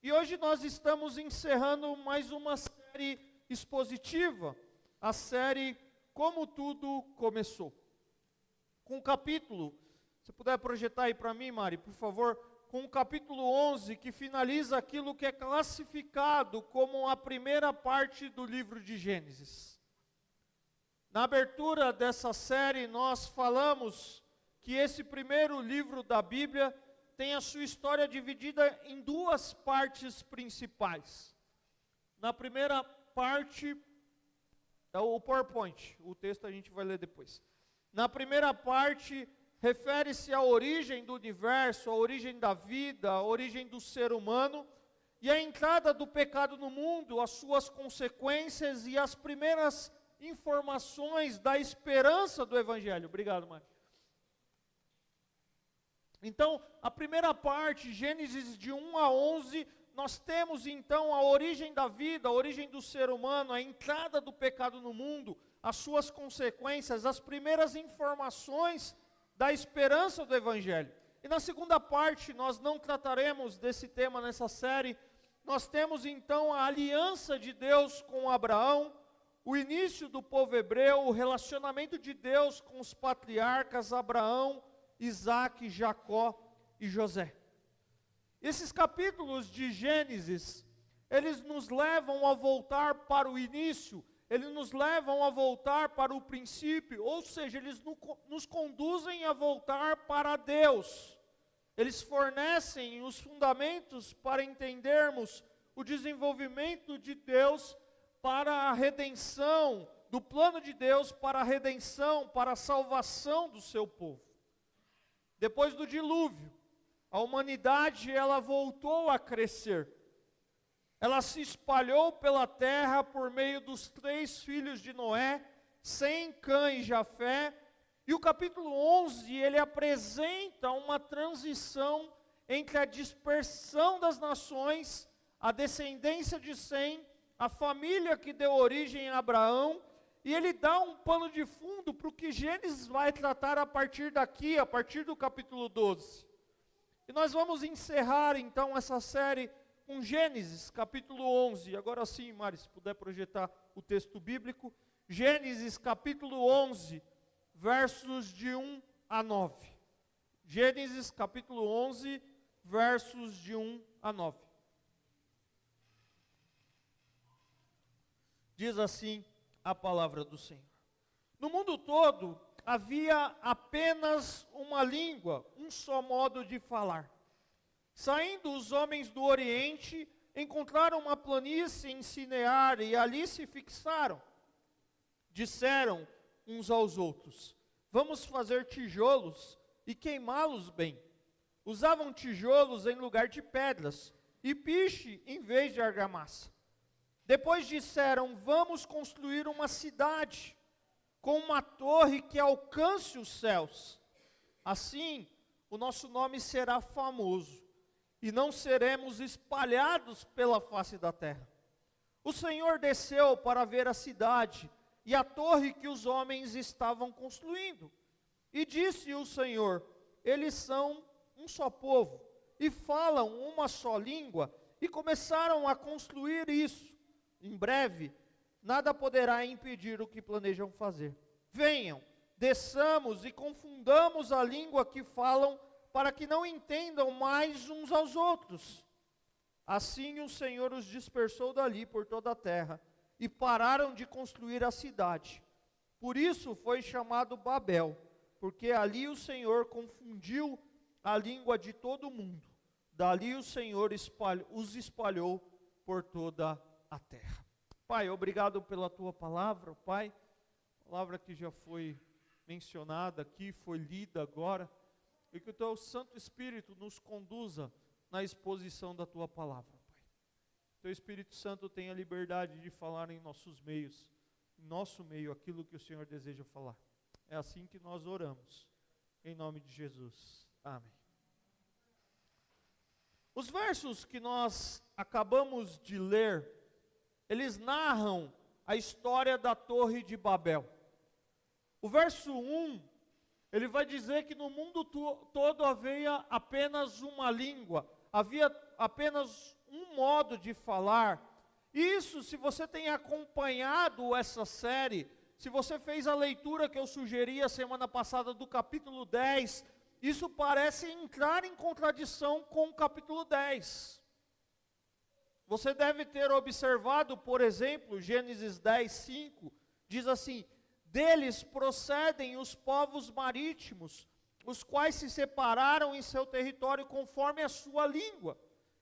E hoje nós estamos encerrando mais uma série expositiva, a série Como Tudo Começou. Com o capítulo, se puder projetar aí para mim, Mari, por favor, com o capítulo 11, que finaliza aquilo que é classificado como a primeira parte do livro de Gênesis. Na abertura dessa série, nós falamos que esse primeiro livro da Bíblia tem a sua história dividida em duas partes principais. Na primeira parte, é o PowerPoint, o texto a gente vai ler depois. Na primeira parte, refere-se à origem do universo, à origem da vida, à origem do ser humano, e a entrada do pecado no mundo, as suas consequências e as primeiras informações da esperança do Evangelho. Obrigado, Mário. Então, a primeira parte, Gênesis de 1 a 11, nós temos então a origem da vida, a origem do ser humano, a entrada do pecado no mundo, as suas consequências, as primeiras informações da esperança do Evangelho. E na segunda parte, nós não trataremos desse tema nessa série, nós temos então a aliança de Deus com Abraão, o início do povo hebreu, o relacionamento de Deus com os patriarcas Abraão, Isaac, Jacó e José. Esses capítulos de Gênesis, eles nos levam a voltar para o início, eles nos levam a voltar para o princípio, ou seja, eles nos conduzem a voltar para Deus. Eles fornecem os fundamentos para entendermos o desenvolvimento de Deus para a redenção, do plano de Deus para a redenção, para a salvação do seu povo. Depois do dilúvio, a humanidade ela voltou a crescer. Ela se espalhou pela terra por meio dos 3 filhos de Noé, Sem, Cã e Jafé. E o capítulo 11, ele apresenta uma transição entre a dispersão das nações, a descendência de Sem, a família que deu origem a Abraão, e ele dá um pano de fundo para o que Gênesis vai tratar a partir daqui, a partir do capítulo 12. E nós vamos encerrar então essa série com Gênesis, capítulo 11. Agora sim, Mari, se puder projetar o texto bíblico. Gênesis, capítulo 11, versos de 1 a 9. Gênesis, capítulo 11, versos de 1 a 9. Diz assim a palavra do Senhor. No mundo todo havia apenas uma língua, um só modo de falar. Saindo os homens do Oriente, encontraram uma planície em Sinear e ali se fixaram. Disseram uns aos outros: vamos fazer tijolos e queimá-los bem. Usavam tijolos em lugar de pedras e piche em vez de argamassa. Depois disseram: vamos construir uma cidade com uma torre que alcance os céus. Assim, o nosso nome será famoso e não seremos espalhados pela face da terra. O Senhor desceu para ver a cidade e a torre que os homens estavam construindo. E disse o Senhor: eles são um só povo e falam uma só língua, e começaram a construir isso. Em breve, nada poderá impedir o que planejam fazer. Venham, desçamos e confundamos a língua que falam, para que não entendam mais uns aos outros. Assim o Senhor os dispersou dali por toda a terra, e pararam de construir a cidade. Por isso foi chamado Babel, porque ali o Senhor confundiu a língua de todo mundo. Dali o Senhor os espalhou por toda a terra. Pai, obrigado pela tua palavra, Pai, palavra que já foi mencionada aqui, foi lida agora, e que o teu Santo Espírito nos conduza na exposição da tua palavra, Pai. Teu Espírito Santo tenha liberdade de falar em nossos meios, em nosso meio, aquilo que o Senhor deseja falar. É assim que nós oramos, em nome de Jesus. Amém. Os versos que nós acabamos de ler, eles narram a história da Torre de Babel. O verso 1, ele vai dizer que no mundo todo havia apenas uma língua, havia apenas um modo de falar. Isso, se você tem acompanhado essa série, se você fez a leitura que eu sugeri a semana passada do capítulo 10, isso parece entrar em contradição com o capítulo 10. Você deve ter observado, por exemplo, Gênesis 10, 5, diz assim: deles procedem os povos marítimos, os quais se separaram em seu território conforme a sua língua,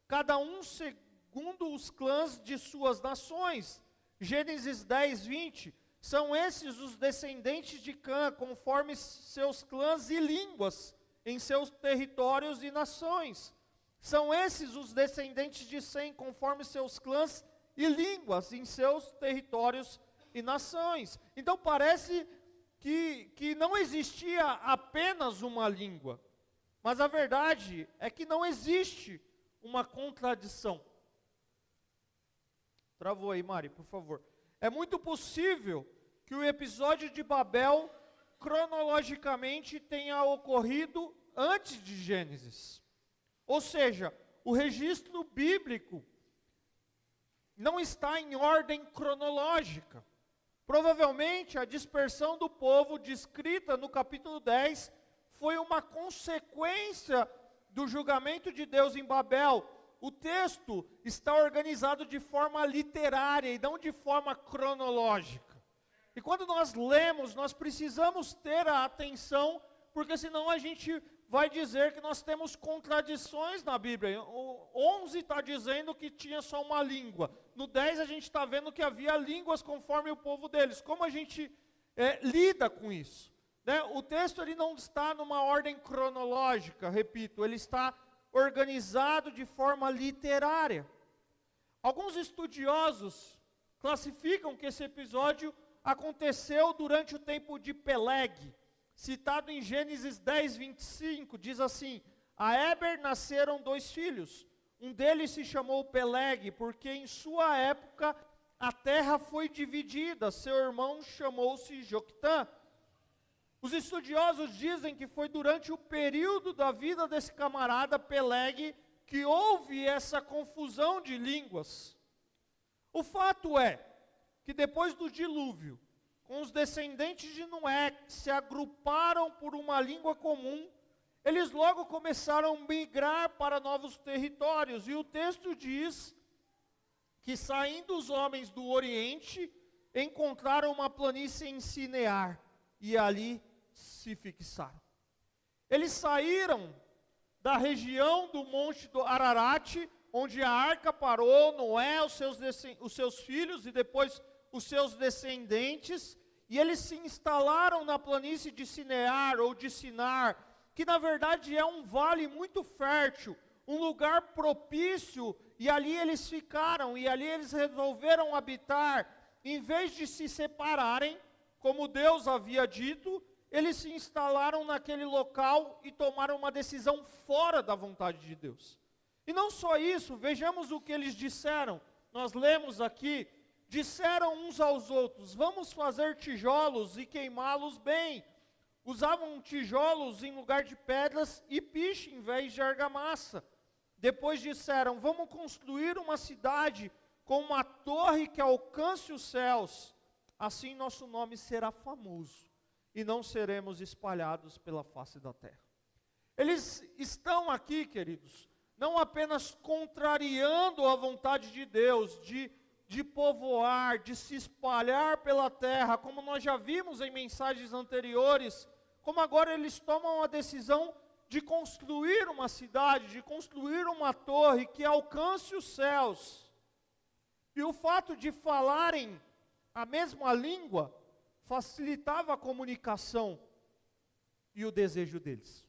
cada um segundo os clãs de suas nações. Gênesis 10, 20, são esses os descendentes de Cã, conforme seus clãs e línguas, em seus territórios e nações. São esses os descendentes de Sem, conforme seus clãs e línguas, em seus territórios e nações. Então parece que não existia apenas uma língua, mas a verdade é que não existe uma contradição. Travou aí, Mari, por favor. É muito possível que o episódio de Babel, cronologicamente, tenha ocorrido antes de Gênesis. Ou seja, o registro bíblico não está em ordem cronológica. Provavelmente, a dispersão do povo descrita no capítulo 10 foi uma consequência do julgamento de Deus em Babel. O texto está organizado de forma literária e não de forma cronológica. E quando nós lemos, nós precisamos ter a atenção, porque senão a gente vai dizer que nós temos contradições na Bíblia. O 11 está dizendo que tinha só uma língua. No 10 a gente está vendo que havia línguas conforme o povo deles. Como a gente lida com isso? Né? O texto ele não está numa ordem cronológica, repito, ele está organizado de forma literária. Alguns estudiosos classificam que esse episódio aconteceu durante o tempo de Peleg, citado em Gênesis 10, 25, diz assim: a Eber nasceram 2 filhos, um deles se chamou Peleg, porque em sua época a terra foi dividida, seu irmão chamou-se Joctã. Os estudiosos dizem que foi durante o período da vida desse camarada Peleg que houve essa confusão de línguas. O fato é que depois do dilúvio, com os descendentes de Noé que se agruparam por uma língua comum, eles logo começaram a migrar para novos territórios. E o texto diz que saindo os homens do Oriente, encontraram uma planície em Sinear, e ali se fixaram. Eles saíram da região do Monte do Ararat, onde a arca parou, Noé, os seus filhos e depois os seus descendentes, e eles se instalaram na planície de Sinear ou de Sinar, que na verdade é um vale muito fértil, um lugar propício, e ali eles ficaram, e ali eles resolveram habitar. Em vez de se separarem, como Deus havia dito, eles se instalaram naquele local e tomaram uma decisão fora da vontade de Deus. E não só isso, vejamos o que eles disseram. Nós lemos aqui, disseram uns aos outros: vamos fazer tijolos e queimá-los bem. Usavam tijolos em lugar de pedras e piche em vez de argamassa. Depois disseram: vamos construir uma cidade com uma torre que alcance os céus. Assim nosso nome será famoso e não seremos espalhados pela face da terra. Eles estão aqui, queridos, não apenas contrariando a vontade de Deus, de povoar, de se espalhar pela terra, como nós já vimos em mensagens anteriores, como agora eles tomam a decisão de construir uma cidade, de construir uma torre que alcance os céus. E o fato de falarem a mesma língua facilitava a comunicação e o desejo deles.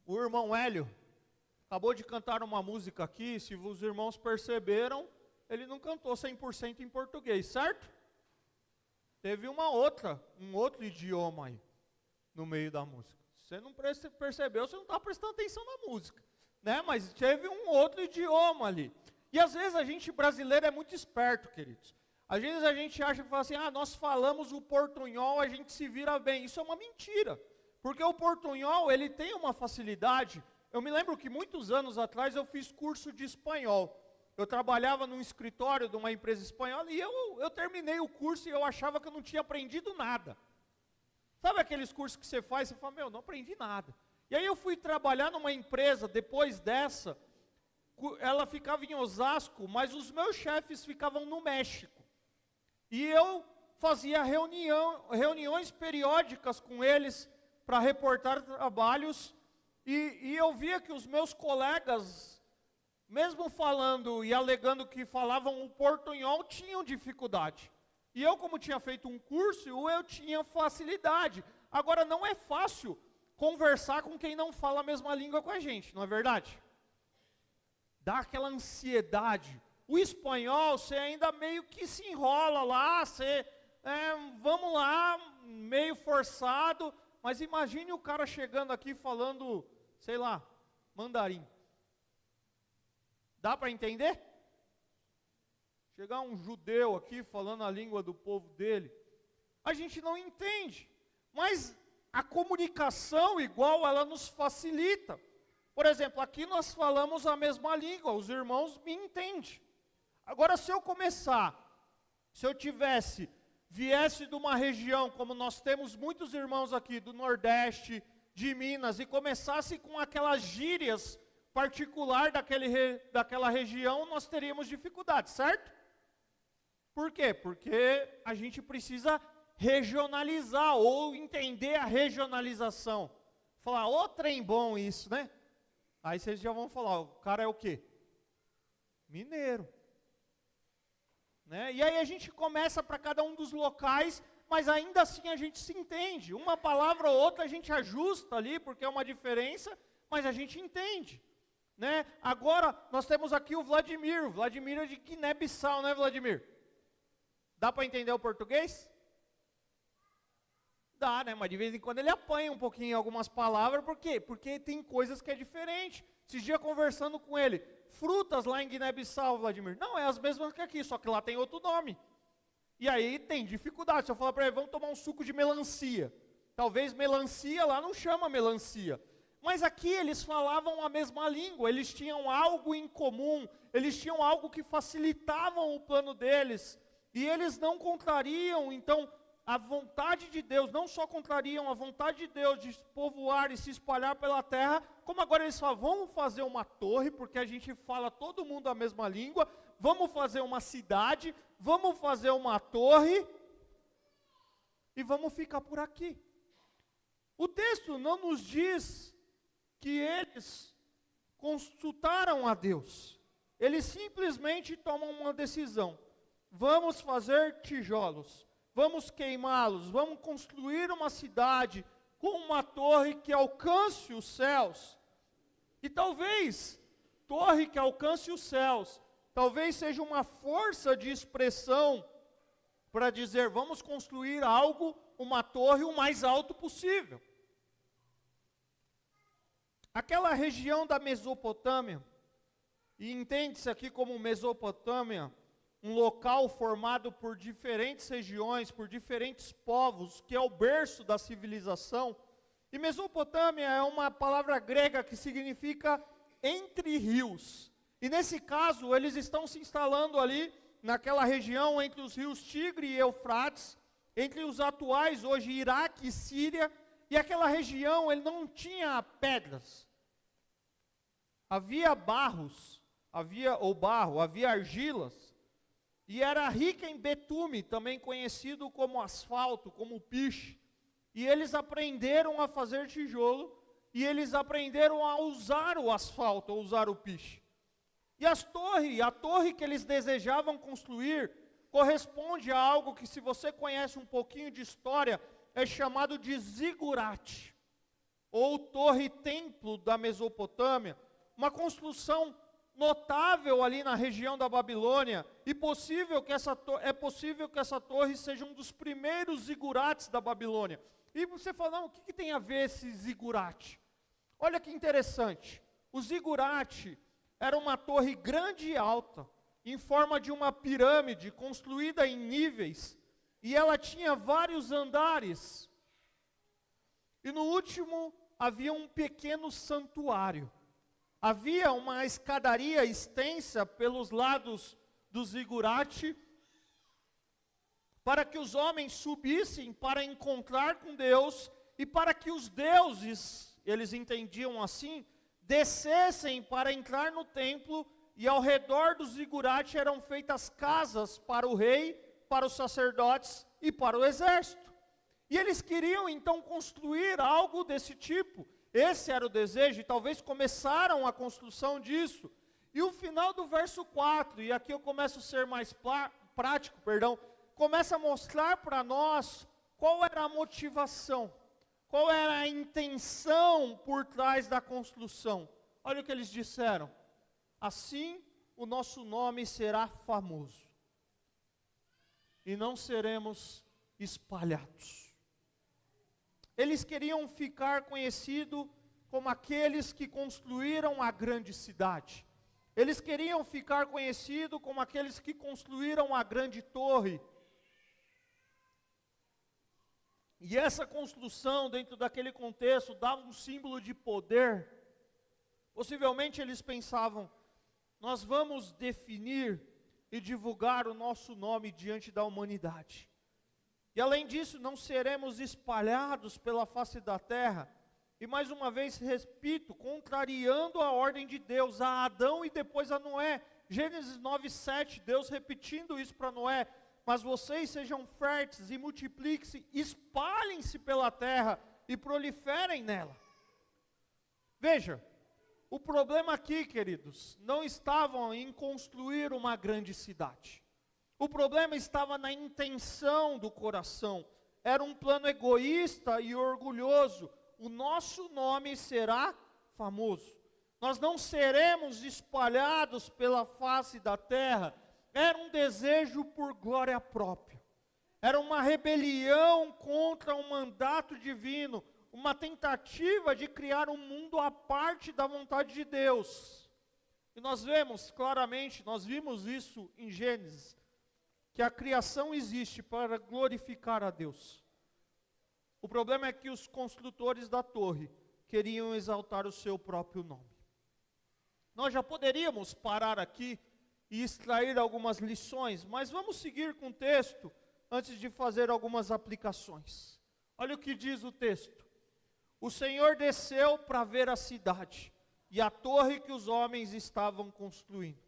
O irmão Hélio acabou de cantar uma música aqui, se os irmãos perceberam, ele não cantou 100% em português, certo? Teve um outro idioma aí, no meio da música. Você não percebeu, você não está prestando atenção na música, né? Mas teve um outro idioma ali. E às vezes a gente brasileiro é muito esperto, queridos. Às vezes a gente acha que fala assim: nós falamos o portunhol, a gente se vira bem. Isso é uma mentira. Porque o portunhol, ele tem uma facilidade Eu me lembro que muitos anos atrás eu fiz curso de espanhol. Eu trabalhava num escritório de uma empresa espanhola e eu terminei o curso e eu achava que eu não tinha aprendido nada. Sabe aqueles cursos que você faz e você fala, não aprendi nada. E aí eu fui trabalhar numa empresa, depois dessa, ela ficava em Osasco, mas os meus chefes ficavam no México. E eu fazia reuniões periódicas com eles para reportar trabalhos, e eu via que os meus colegas, mesmo falando e alegando que falavam o portunhol, tinham dificuldade. E eu, como tinha feito um curso, eu tinha facilidade. Agora, não é fácil conversar com quem não fala a mesma língua com a gente, não é verdade? Dá aquela ansiedade. O espanhol, você ainda meio que se enrola lá, vamos lá, meio forçado, mas imagine o cara chegando aqui falando, sei lá, mandarim. Dá para entender? Chegar um judeu aqui falando a língua do povo dele, a gente não entende, mas a comunicação igual ela nos facilita. Por exemplo, aqui nós falamos a mesma língua, os irmãos me entendem. Agora, se eu viesse de uma região, como nós temos muitos irmãos aqui do Nordeste, de Minas, e começasse com aquelas gírias particular daquela região, nós teríamos dificuldade, certo? Por quê? Porque a gente precisa regionalizar, ou entender a regionalização. Falar, ô trem bom isso, né? Aí vocês já vão falar, o cara é o quê? Mineiro. Né? E aí a gente começa para cada um dos locais, mas ainda assim a gente se entende. Uma palavra ou outra a gente ajusta ali, porque é uma diferença, mas a gente entende. Né? Agora, nós temos aqui o Vladimir. Vladimir é de Guiné-Bissau, né, Vladimir? Dá para entender o português? Dá, né? Mas de vez em quando ele apanha um pouquinho em algumas palavras. Por quê? Porque tem coisas que é diferente. Esses dias conversando com ele, frutas lá em Guiné-Bissau, Vladimir. Não, é as mesmas que aqui, só que lá tem outro nome. E aí tem dificuldade. Se eu falar para ele, vamos tomar um suco de melancia. Talvez melancia lá não chama melancia. Mas aqui eles falavam a mesma língua, eles tinham algo em comum, eles tinham algo que facilitavam o plano deles. E eles não contrariam, então, a vontade de Deus, não só contrariam a vontade de Deus de povoar e se espalhar pela terra, como agora eles falam, vamos fazer uma torre, porque a gente fala todo mundo a mesma língua, vamos fazer uma cidade, vamos fazer uma torre, e vamos ficar por aqui. O texto não nos diz que eles consultaram a Deus, eles simplesmente tomam uma decisão, vamos fazer tijolos, vamos queimá-los, vamos construir uma cidade com uma torre que alcance os céus. E talvez, torre que alcance os céus, talvez seja uma força de expressão para dizer, vamos construir algo, uma torre o mais alto possível. Aquela região da Mesopotâmia, e entende-se aqui como Mesopotâmia, um local formado por diferentes regiões, por diferentes povos, que é o berço da civilização. E Mesopotâmia é uma palavra grega que significa entre rios. E nesse caso, eles estão se instalando ali, naquela região entre os rios Tigre e Eufrates, entre os atuais, hoje, Iraque e Síria, e aquela região, ele não tinha pedras. Havia barros, havia argilas, e era rica em betume, também conhecido como asfalto, como piche. E eles aprenderam a fazer tijolo, e eles aprenderam a usar o asfalto, a usar o piche. E a torre que eles desejavam construir, corresponde a algo que, se você conhece um pouquinho de história, é chamado de zigurate, ou torre-templo da Mesopotâmia, uma construção notável ali na região da Babilônia, e é possível que essa torre seja um dos primeiros zigurates da Babilônia. E você fala, não, o que tem a ver esse zigurate? Olha que interessante, o zigurate era uma torre grande e alta, em forma de uma pirâmide, construída em níveis, e ela tinha vários andares. E no último havia um pequeno santuário. Havia uma escadaria extensa pelos lados do zigurate, para que os homens subissem para encontrar com Deus, e para que os deuses, eles entendiam assim, descessem para entrar no templo, e ao redor do zigurate eram feitas casas para o rei, para os sacerdotes e para o exército. E eles queriam então construir algo desse tipo. Esse era o desejo, e talvez começaram a construção disso. E o final do verso 4, e aqui eu começo a ser mais prático, começa a mostrar para nós qual era a motivação, qual era a intenção por trás da construção. Olha o que eles disseram: assim o nosso nome será famoso, e não seremos espalhados. Eles queriam ficar conhecidos como aqueles que construíram a grande cidade. Eles queriam ficar conhecidos como aqueles que construíram a grande torre. E essa construção, dentro daquele contexto, dava um símbolo de poder. Possivelmente eles pensavam: nós vamos definir e divulgar o nosso nome diante da humanidade. E além disso, não seremos espalhados pela face da terra. E mais uma vez, repito, contrariando a ordem de Deus a Adão e depois a Noé. Gênesis 9:7, Deus repetindo isso para Noé: mas vocês sejam férteis e multipliquem-se, espalhem-se pela terra e proliferem nela. Veja, o problema aqui, queridos, não estava em construir uma grande cidade. O problema estava na intenção do coração. Era um plano egoísta e orgulhoso. O nosso nome será famoso. Nós não seremos espalhados pela face da terra. Era um desejo por glória própria. Era uma rebelião contra um mandato divino. Uma tentativa de criar um mundo à parte da vontade de Deus. E nós vemos claramente, nós vimos isso em Gênesis, que a criação existe para glorificar a Deus. O problema é que os construtores da torre queriam exaltar o seu próprio nome. Nós já poderíamos parar aqui e extrair algumas lições, mas vamos seguir com o texto antes de fazer algumas aplicações. Olha o que diz o texto: o Senhor desceu para ver a cidade e a torre que os homens estavam construindo.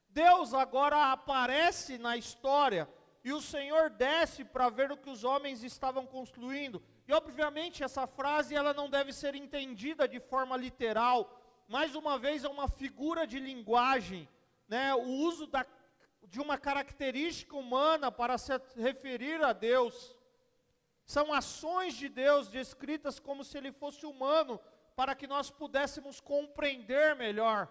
Deus agora aparece na história e o Senhor desce para ver o que os homens estavam construindo. E obviamente essa frase ela não deve ser entendida de forma literal. Mais uma vez é uma figura de linguagem, né? O uso de uma característica humana para se referir a Deus. São ações de Deus descritas como se Ele fosse humano, para que nós pudéssemos compreender melhor.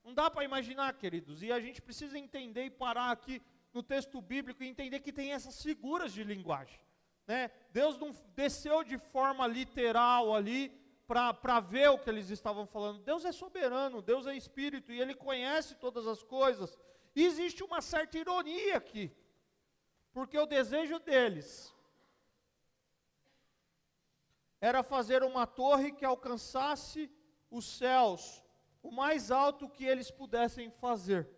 Não dá para imaginar, queridos, e a gente precisa entender e parar aqui no texto bíblico e entender que tem essas figuras de linguagem, né? Deus não desceu de forma literal ali para ver o que eles estavam falando. Deus é soberano, Deus é espírito e Ele conhece todas as coisas. E existe uma certa ironia aqui, porque o desejo deles era fazer uma torre que alcançasse os céus, o mais alto que eles pudessem fazer.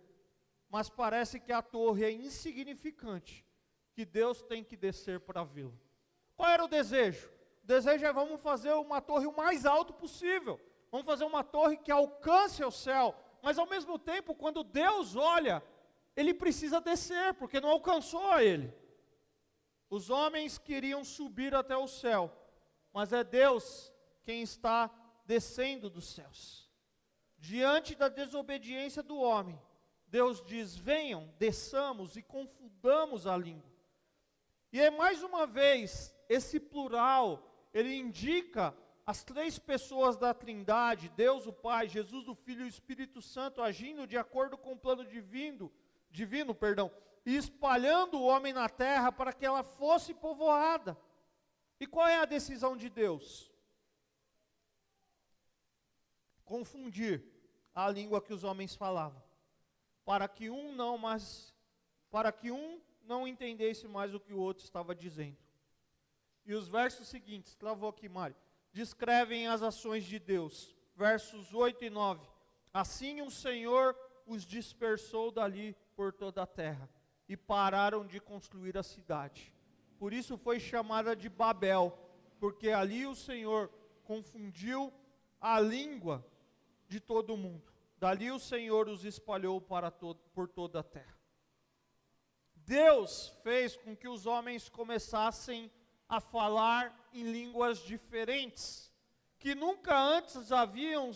Mas parece que a torre é insignificante, que Deus tem que descer para vê-la. Qual era o desejo? O desejo é: vamos fazer uma torre o mais alto possível. Vamos fazer uma torre que alcance o céu. Mas ao mesmo tempo, quando Deus olha, Ele precisa descer, porque não alcançou a Ele. Os homens queriam subir até o céu, mas é Deus quem está descendo dos céus. Diante da desobediência do homem, Deus diz: venham, desçamos e confundamos a língua. E é mais uma vez, esse plural, ele indica as três pessoas da Trindade, Deus o Pai, Jesus o Filho e o Espírito Santo, agindo de acordo com o plano divino, e espalhando o homem na terra para que ela fosse povoada. E qual é a decisão de Deus? Confundir a língua que os homens falavam, para que um não entendesse mais o que o outro estava dizendo. E os versos seguintes, travou aqui, Mário. descrevem as ações de Deus. Versos 8 e 9. Assim o Senhor os dispersou dali por toda a terra, e pararam de construir a cidade. Por isso foi chamada de Babel, porque ali o Senhor confundiu a língua de todo mundo. Dali o Senhor os espalhou por toda a terra. Deus fez com que os homens começassem a falar em línguas diferentes, que nunca antes haviam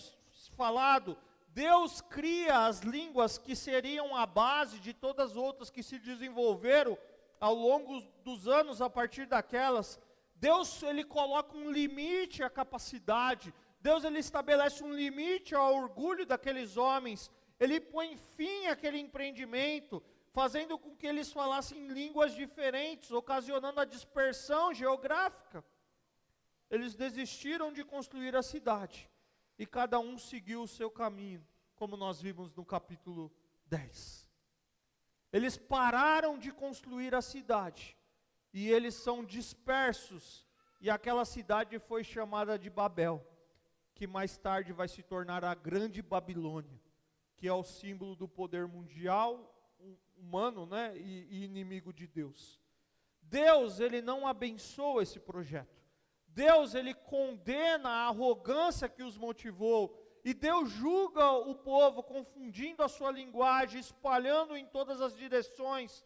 falado. Deus cria as línguas que seriam a base de todas as outras que se desenvolveram ao longo dos anos a partir daquelas. Deus, ele coloca um limite à capacidade. Deus, ele estabelece um limite ao orgulho daqueles homens. Ele põe fim àquele empreendimento, fazendo com que eles falassem línguas diferentes, ocasionando a dispersão geográfica. Eles desistiram de construir a cidade, e cada um seguiu o seu caminho, como nós vimos no capítulo 10. Eles pararam de construir a cidade, e eles são dispersos, e aquela cidade foi chamada de Babel, que mais tarde vai se tornar a Grande Babilônia, que é o símbolo do poder mundial, humano, né, e inimigo de Deus. Deus, ele não abençoa esse projeto. Deus, ele condena a arrogância que os motivou, e Deus julga o povo, confundindo a sua linguagem, espalhando em todas as direções.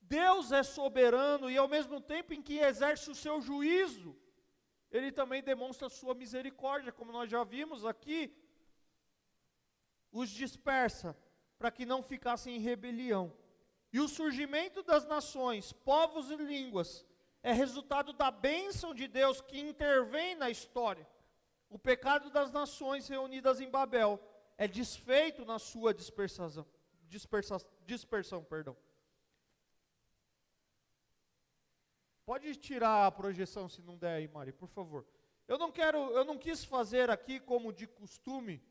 Deus é soberano, e ao mesmo tempo em que exerce o seu juízo, ele também demonstra a sua misericórdia, como nós já vimos aqui, os dispersa, para que não ficassem em rebelião. E o surgimento das nações, povos e línguas, é resultado da bênção de Deus que intervém na história. O pecado das nações reunidas em Babel é desfeito na sua dispersão. Pode tirar a projeção se não der aí, Mari, por favor. Eu não quis fazer aqui como de costume,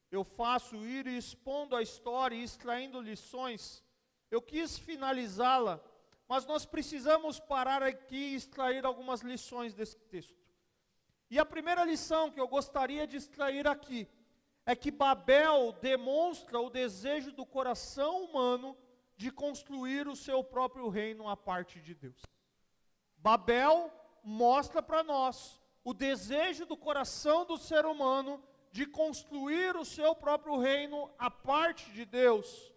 eu faço ir expondo a história e extraindo lições. Eu quis finalizá-la, mas nós precisamos parar aqui e extrair algumas lições desse texto. E a primeira lição que eu gostaria de extrair aqui é que Babel demonstra o desejo do coração humano de construir o seu próprio reino à parte de Deus. Babel mostra para nós o desejo do coração do ser humano de construir o seu próprio reino à parte de Deus.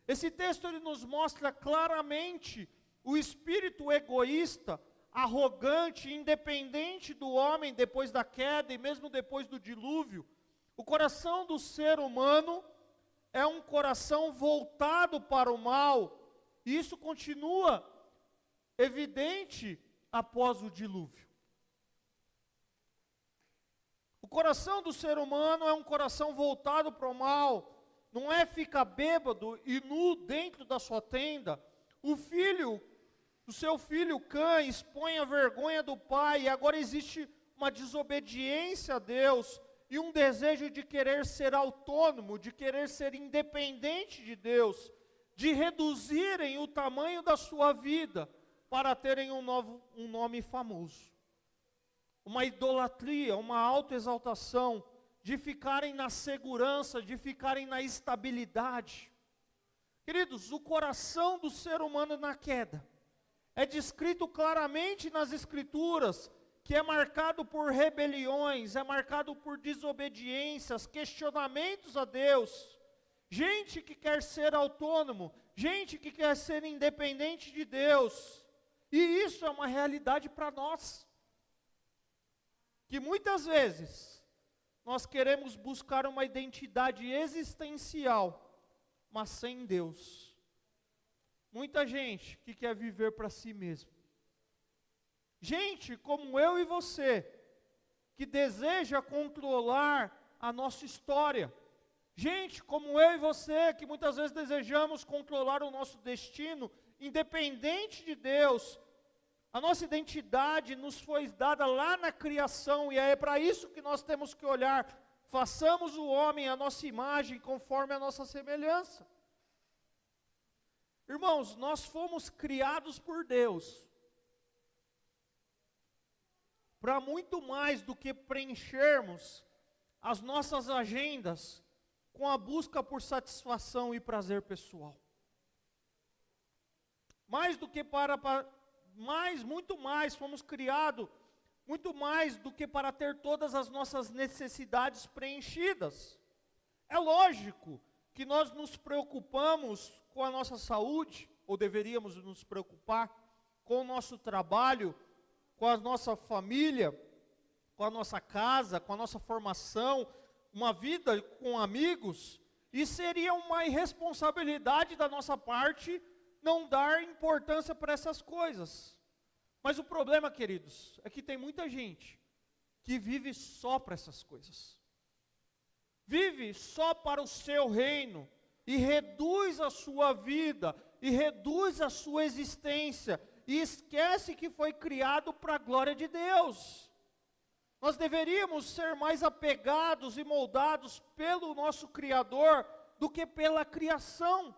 Esse texto ele nos mostra claramente o espírito egoísta, arrogante, independente do homem depois da queda e mesmo depois do dilúvio. O coração do ser humano é um coração voltado para o mal, e isso continua evidente após o dilúvio. O coração do ser humano é um coração voltado para o mal, não é ficar bêbado e nu dentro da sua tenda. O seu filho Cã expõe a vergonha do pai, e agora existe uma desobediência a Deus, e um desejo de querer ser autônomo, de querer ser independente de Deus, de reduzirem o tamanho da sua vida, para terem um nome famoso. Uma idolatria, uma autoexaltação, de ficarem na segurança, de ficarem na estabilidade. Queridos, o coração do ser humano na queda é descrito claramente nas Escrituras, que é marcado por rebeliões, é marcado por desobediências, questionamentos a Deus. Gente que quer ser autônomo, gente que quer ser independente de Deus. E isso é uma realidade para nós, que muitas vezes nós queremos buscar uma identidade existencial, mas sem Deus. Muita gente que quer viver para si mesmo. Gente como eu e você, que deseja controlar a nossa história. Gente como eu e você, que muitas vezes desejamos controlar o nosso destino, independente de Deus. A nossa identidade nos foi dada lá na criação, e é para isso que nós temos que olhar. Façamos o homem à nossa imagem, conforme a nossa semelhança. Irmãos, nós fomos criados por Deus para muito mais do que preenchermos as nossas agendas com a busca por satisfação e prazer pessoal. Mais do que muito mais, fomos criados, muito mais do que para ter todas as nossas necessidades preenchidas. É lógico que nós nos preocupamos com a nossa saúde, ou deveríamos nos preocupar com o nosso trabalho, com a nossa família, com a nossa casa, com a nossa formação, uma vida com amigos, e seria uma irresponsabilidade da nossa parte não dar importância para essas coisas. Mas o problema, queridos, é que tem muita gente que vive só para essas coisas. Vive só para o seu reino e reduz a sua vida, e reduz a sua existência, e esquece que foi criado para a glória de Deus. Nós deveríamos ser mais apegados e moldados pelo nosso Criador do que pela criação.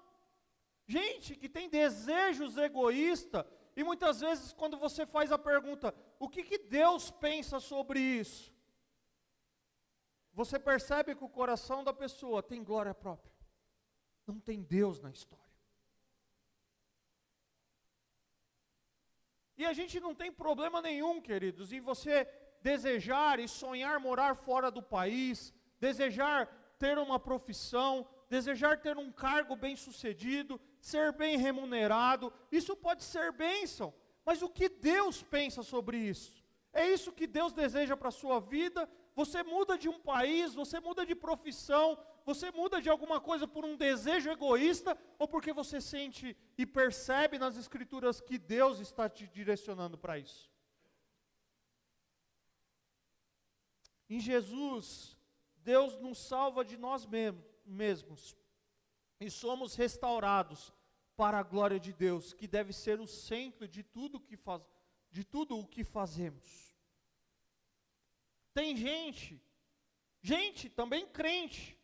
Gente que tem desejos egoístas, e muitas vezes quando você faz a pergunta, o que Deus pensa sobre isso? Você percebe que o coração da pessoa tem glória própria. Não tem Deus na história. E a gente não tem problema nenhum, queridos, em você desejar e sonhar morar fora do país, desejar ter uma profissão, desejar ter um cargo bem sucedido, ser bem remunerado. Isso pode ser bênção, mas o que Deus pensa sobre isso? É isso que Deus deseja para a sua vida? Você muda de um país, você muda de profissão, você muda de alguma coisa por um desejo egoísta, ou porque você sente e percebe nas Escrituras que Deus está te direcionando para isso? Em Jesus, Deus nos salva de nós mesmos, e somos restaurados para a glória de Deus, que deve ser o centro de tudo o que fazemos. Tem gente também crente,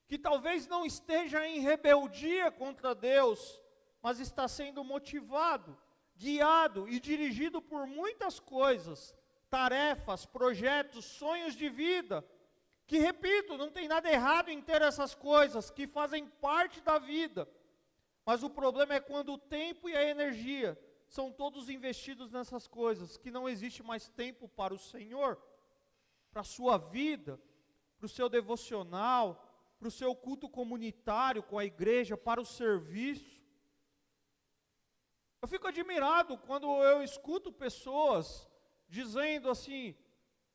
que talvez não esteja em rebeldia contra Deus, mas está sendo motivado, guiado e dirigido por muitas coisas, tarefas, projetos, sonhos de vida, que, repito, não tem nada errado em ter essas coisas, que fazem parte da vida, mas o problema é quando o tempo e a energia são todos investidos nessas coisas, que não existe mais tempo para o Senhor, para a sua vida, para o seu devocional, para o seu culto comunitário com a igreja, para o serviço. Eu fico admirado quando eu escuto pessoas dizendo assim,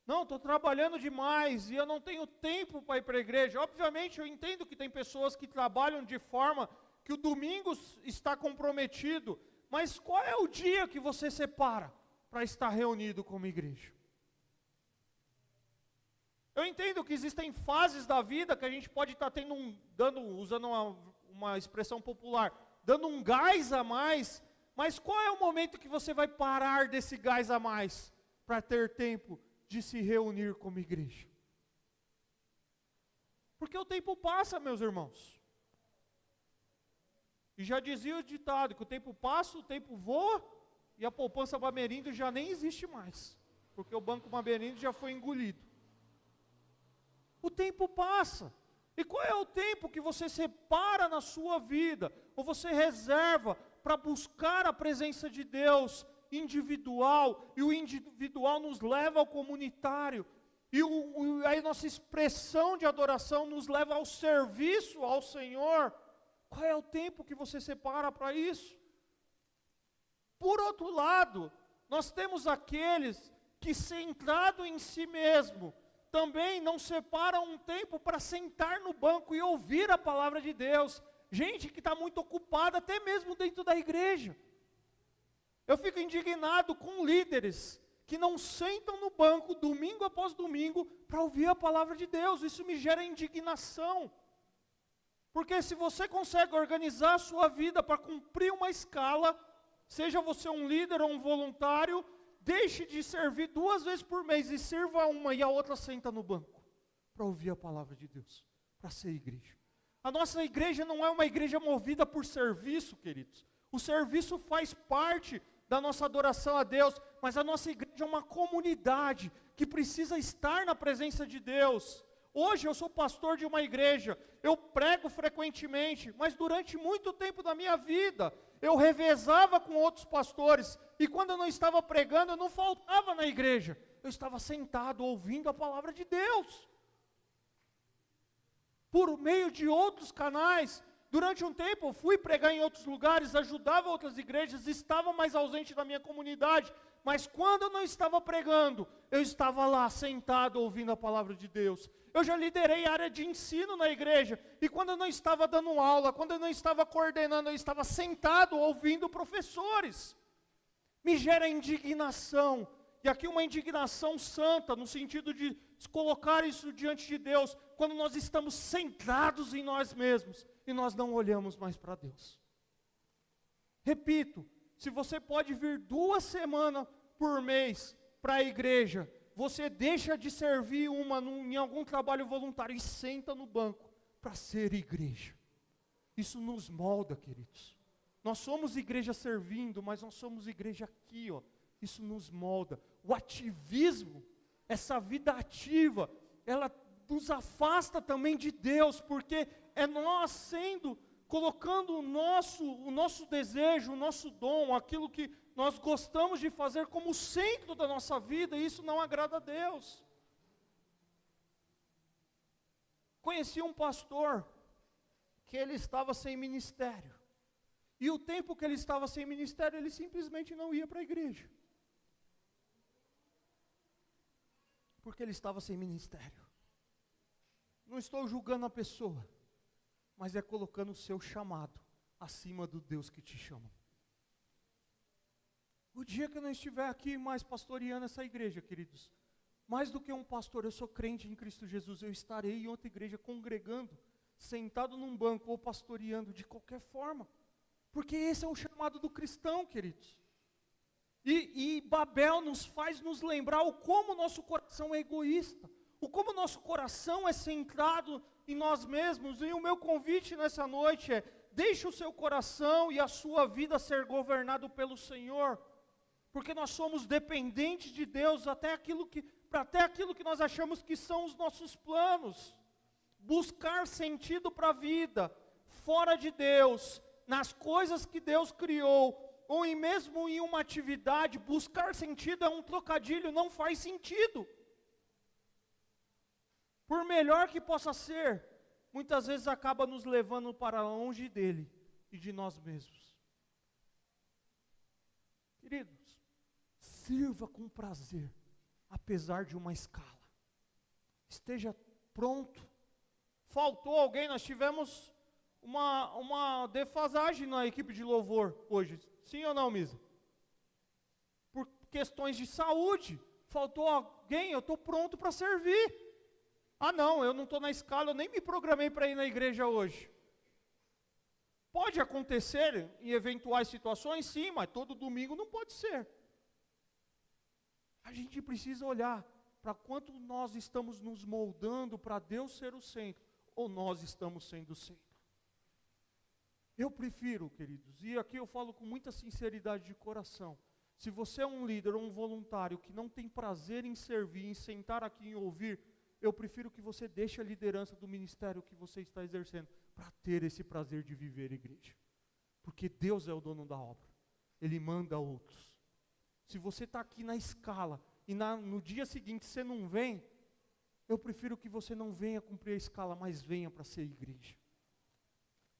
não, estou trabalhando demais e eu não tenho tempo para ir para a igreja. Obviamente eu entendo que tem pessoas que trabalham de forma que o domingo está comprometido, mas qual é o dia que você separa para estar reunido como igreja? Eu entendo que existem fases da vida que a gente pode estar usando uma expressão popular, dando um gás a mais, mas qual é o momento que você vai parar desse gás a mais para ter tempo de se reunir como igreja? Porque o tempo passa, meus irmãos. E já dizia o ditado, que o tempo passa, o tempo voa, e a poupança Bamerindo já nem existe mais, porque o Banco Bamerindo já foi engolido. O tempo passa. E qual é o tempo que você separa na sua vida, ou você reserva para buscar a presença de Deus individual, e o individual nos leva ao comunitário, e a nossa expressão de adoração nos leva ao serviço ao Senhor? Qual é o tempo que você separa para isso? Por outro lado, nós temos aqueles que, centrado em si mesmo, também não separam um tempo para sentar no banco e ouvir a palavra de Deus. Gente que está muito ocupada, até mesmo dentro da igreja. Eu fico indignado com líderes que não sentam no banco, domingo após domingo, para ouvir a palavra de Deus. Isso me gera indignação. Porque se você consegue organizar a sua vida para cumprir uma escala, seja você um líder ou um voluntário, deixe de servir 2 vezes por mês e sirva uma e a outra senta no banco para ouvir a palavra de Deus, para ser igreja. A nossa igreja não é uma igreja movida por serviço, queridos. O serviço faz parte da nossa adoração a Deus, mas a nossa igreja é uma comunidade que precisa estar na presença de Deus. Hoje eu sou pastor de uma igreja, eu prego frequentemente, mas durante muito tempo da minha vida, eu revezava com outros pastores, e quando eu não estava pregando, eu não faltava na igreja, eu estava sentado ouvindo a palavra de Deus. Por meio de outros canais, durante um tempo eu fui pregar em outros lugares, ajudava outras igrejas, estava mais ausente da minha comunidade, mas quando eu não estava pregando, eu estava lá sentado ouvindo a palavra de Deus. Eu já liderei a área de ensino na igreja, e quando eu não estava dando aula, quando eu não estava coordenando, eu estava sentado ouvindo professores. Me gera indignação, e aqui uma indignação santa, no sentido de colocar isso diante de Deus, quando nós estamos centrados em nós mesmos, e nós não olhamos mais para Deus. Repito, se você pode vir 2 semanas por mês para a igreja, você deixa de servir em algum trabalho voluntário e senta no banco para ser igreja. Isso nos molda, queridos. Nós somos igreja servindo, mas nós somos igreja aqui, ó. Isso nos molda. O ativismo, essa vida ativa, ela nos afasta também de Deus, porque é nós colocando o nosso desejo, o nosso dom, aquilo que nós gostamos de fazer como centro da nossa vida, e isso não agrada a Deus. Conheci um pastor que ele estava sem ministério, e o tempo que ele estava sem ministério, ele simplesmente não ia para a igreja, porque ele estava sem ministério. Não estou julgando a pessoa, mas é colocando o seu chamado acima do Deus que te chama. O dia que eu não estiver aqui mais pastoreando essa igreja, queridos, mais do que um pastor, eu sou crente em Cristo Jesus, eu estarei em outra igreja congregando, sentado num banco ou pastoreando de qualquer forma, porque esse é o chamado do cristão, queridos. E Babel nos faz nos lembrar o como o nosso coração é egoísta, o como o nosso coração é centrado em nós mesmos. E o meu convite nessa noite é: deixe o seu coração e a sua vida ser governado pelo Senhor, porque nós somos dependentes de Deus até aquilo que nós achamos que são os nossos planos. Buscar sentido para a vida, fora de Deus, nas coisas que Deus criou, ou mesmo em uma atividade, buscar sentido é um trocadilho, não faz sentido. Por melhor que possa ser, muitas vezes acaba nos levando para longe dele e de nós mesmos. Queridos, sirva com prazer, apesar de uma escala. Esteja pronto. Faltou alguém, nós tivemos uma defasagem na equipe de louvor hoje. Sim ou não, Misa? Por questões de saúde, faltou alguém, eu estou pronto para servir. Ah não, eu não estou na escala, eu nem me programei para ir na igreja hoje. Pode acontecer em eventuais situações, sim, mas todo domingo não pode ser. A gente precisa olhar para quanto nós estamos nos moldando para Deus ser o centro, ou nós estamos sendo o centro. Eu prefiro, queridos, e aqui eu falo com muita sinceridade de coração, se você é um líder ou um voluntário que não tem prazer em servir, em sentar aqui e ouvir, eu prefiro que você deixe a liderança do ministério que você está exercendo, para ter esse prazer de viver a igreja. Porque Deus é o dono da obra, Ele manda outros. Se você está aqui na escala, e no dia seguinte você não vem, eu prefiro que você não venha cumprir a escala, mas venha para ser igreja.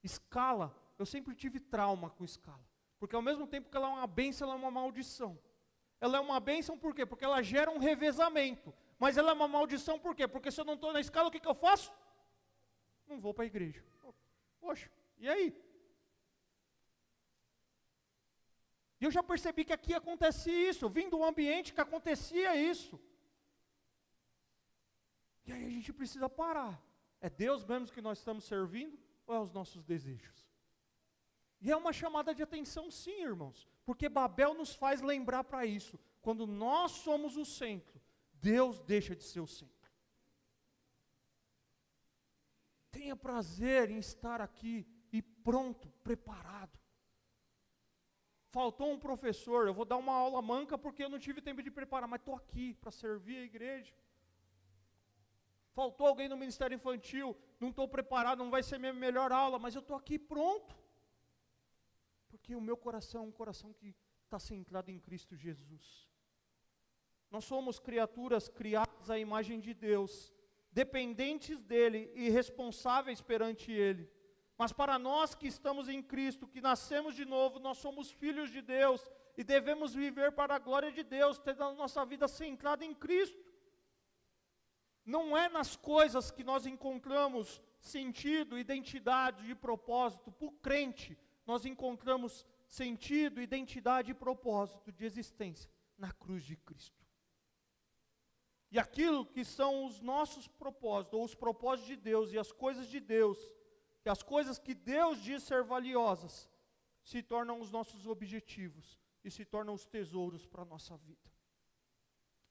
Escala, eu sempre tive trauma com escala, porque ao mesmo tempo que ela é uma bênção, ela é uma maldição. Ela é uma bênção por quê? Porque ela gera um revezamento. Mas ela é uma maldição por quê? Porque se eu não estou na escala, o que eu faço? Não vou para a igreja. Poxa, e aí? E eu já percebi que aqui acontece isso. Eu vim de um ambiente que acontecia isso. E aí a gente precisa parar. É Deus mesmo que nós estamos servindo? Ou é os nossos desejos? E é uma chamada de atenção sim, irmãos. Porque Babel nos faz lembrar para isso. Quando nós somos o centro, Deus deixa de ser o centro. Tenha prazer em estar aqui e pronto, preparado. faltou um professor, eu vou dar uma aula manca porque eu não tive tempo de preparar, mas estou aqui para servir a igreja. Faltou alguém no ministério infantil, não estou preparado, não vai ser minha melhor aula, mas eu estou aqui pronto. Porque o meu coração é um coração que está centrado em Cristo Jesus. Nós somos criaturas criadas à imagem de Deus, dependentes dEle e responsáveis perante Ele. Mas para nós que estamos em Cristo, que nascemos de novo, nós somos filhos de Deus e devemos viver para a glória de Deus, tendo a nossa vida centrada em Cristo. Não é nas coisas que nós encontramos sentido, identidade e propósito. Para o crente, nós encontramos sentido, identidade e propósito de existência na cruz de Cristo. E aquilo que são os nossos propósitos, ou os propósitos de Deus e as coisas de Deus, que as coisas que Deus diz ser valiosas, se tornam os nossos objetivos e se tornam os tesouros para a nossa vida.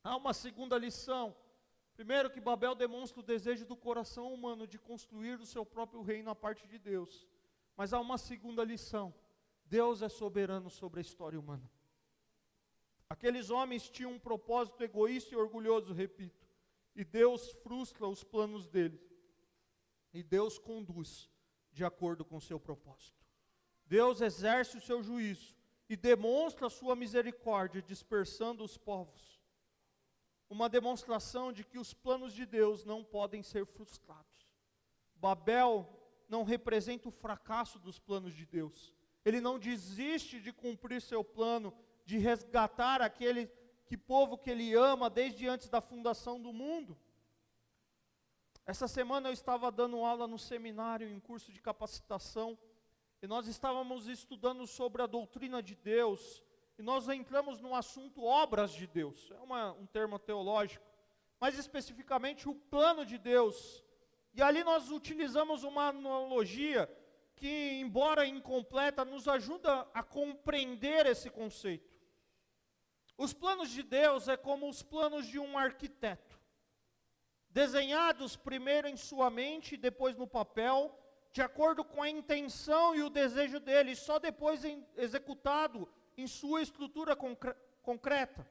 Há uma segunda lição. Primeiro, que Babel demonstra o desejo do coração humano de construir o seu próprio reino à parte de Deus. Mas há uma segunda lição. Deus é soberano sobre a história humana. Aqueles homens tinham um propósito egoísta e orgulhoso, repito. E Deus frustra os planos deles. E Deus conduz de acordo com o seu propósito. Deus exerce o seu juízo e demonstra a sua misericórdia, dispersando os povos. Uma demonstração de que os planos de Deus não podem ser frustrados. Babel não representa o fracasso dos planos de Deus. Ele não desiste de cumprir seu plano, de resgatar aquele povo que ele ama desde antes da fundação do mundo. Essa semana eu estava dando aula no seminário, em curso de capacitação, e nós estávamos estudando sobre a doutrina de Deus, e nós entramos no assunto obras de Deus, é um termo teológico, mais especificamente o plano de Deus. E ali nós utilizamos uma analogia que, embora incompleta, nos ajuda a compreender esse conceito. Os planos de Deus é como os planos de um arquiteto, desenhados primeiro em sua mente e depois no papel, de acordo com a intenção e o desejo dele, só depois executado em sua estrutura concreta.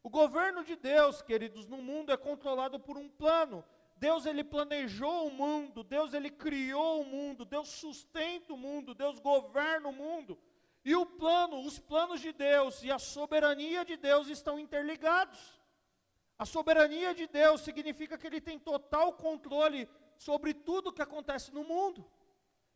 O governo de Deus, queridos, no mundo é controlado por um plano. Deus, ele planejou o mundo, Deus, ele criou o mundo, Deus sustenta o mundo, Deus governa o mundo. E os planos de Deus e a soberania de Deus estão interligados. A soberania de Deus significa que Ele tem total controle sobre tudo que acontece no mundo.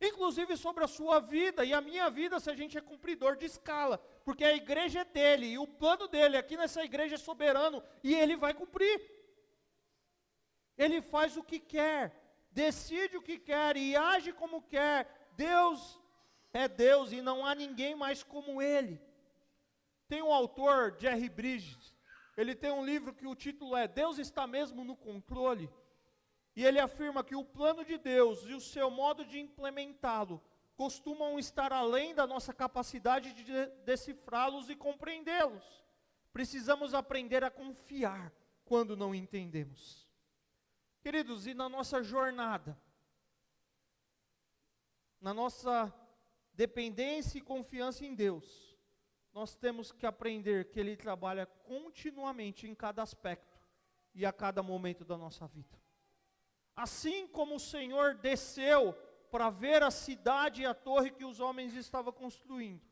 Inclusive sobre a sua vida e a minha vida, se a gente é cumpridor de escala. Porque a igreja é dele e o plano dele aqui nessa igreja é soberano e Ele vai cumprir. Ele faz o que quer, decide o que quer e age como quer. Deus é Deus e não há ninguém mais como Ele. Tem um autor, Jerry Bridges, ele tem um livro que o título é Deus está mesmo no controle. E ele afirma que o plano de Deus e o seu modo de implementá-lo costumam estar além da nossa capacidade de decifrá-los e compreendê-los. Precisamos aprender a confiar quando não entendemos. Queridos, e na nossa jornada, na nossa dependência e confiança em Deus, nós temos que aprender que Ele trabalha continuamente em cada aspecto e a cada momento da nossa vida. Assim como o Senhor desceu para ver a cidade e a torre que os homens estavam construindo,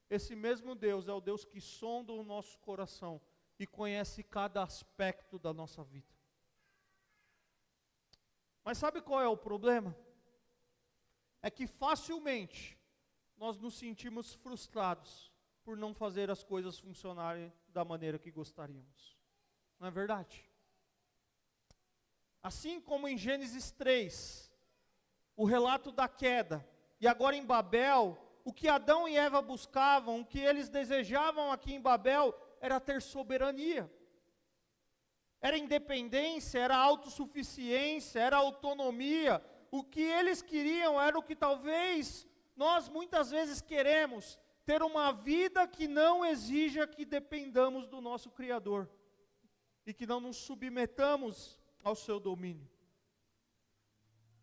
esse mesmo Deus é o Deus que sonda o nosso coração e conhece cada aspecto da nossa vida. Mas sabe qual é o problema? É que facilmente nós nos sentimos frustrados por não fazer as coisas funcionarem da maneira que gostaríamos. Não é verdade? Assim como em Gênesis 3, o relato da queda, e agora em Babel, o que Adão e Eva buscavam, o que eles desejavam aqui em Babel, era ter soberania. Era independência, era autossuficiência, era autonomia. O que eles queriam era o que talvez nós muitas vezes queremos, ter uma vida que não exija que dependamos do nosso Criador e que não nos submetamos ao seu domínio.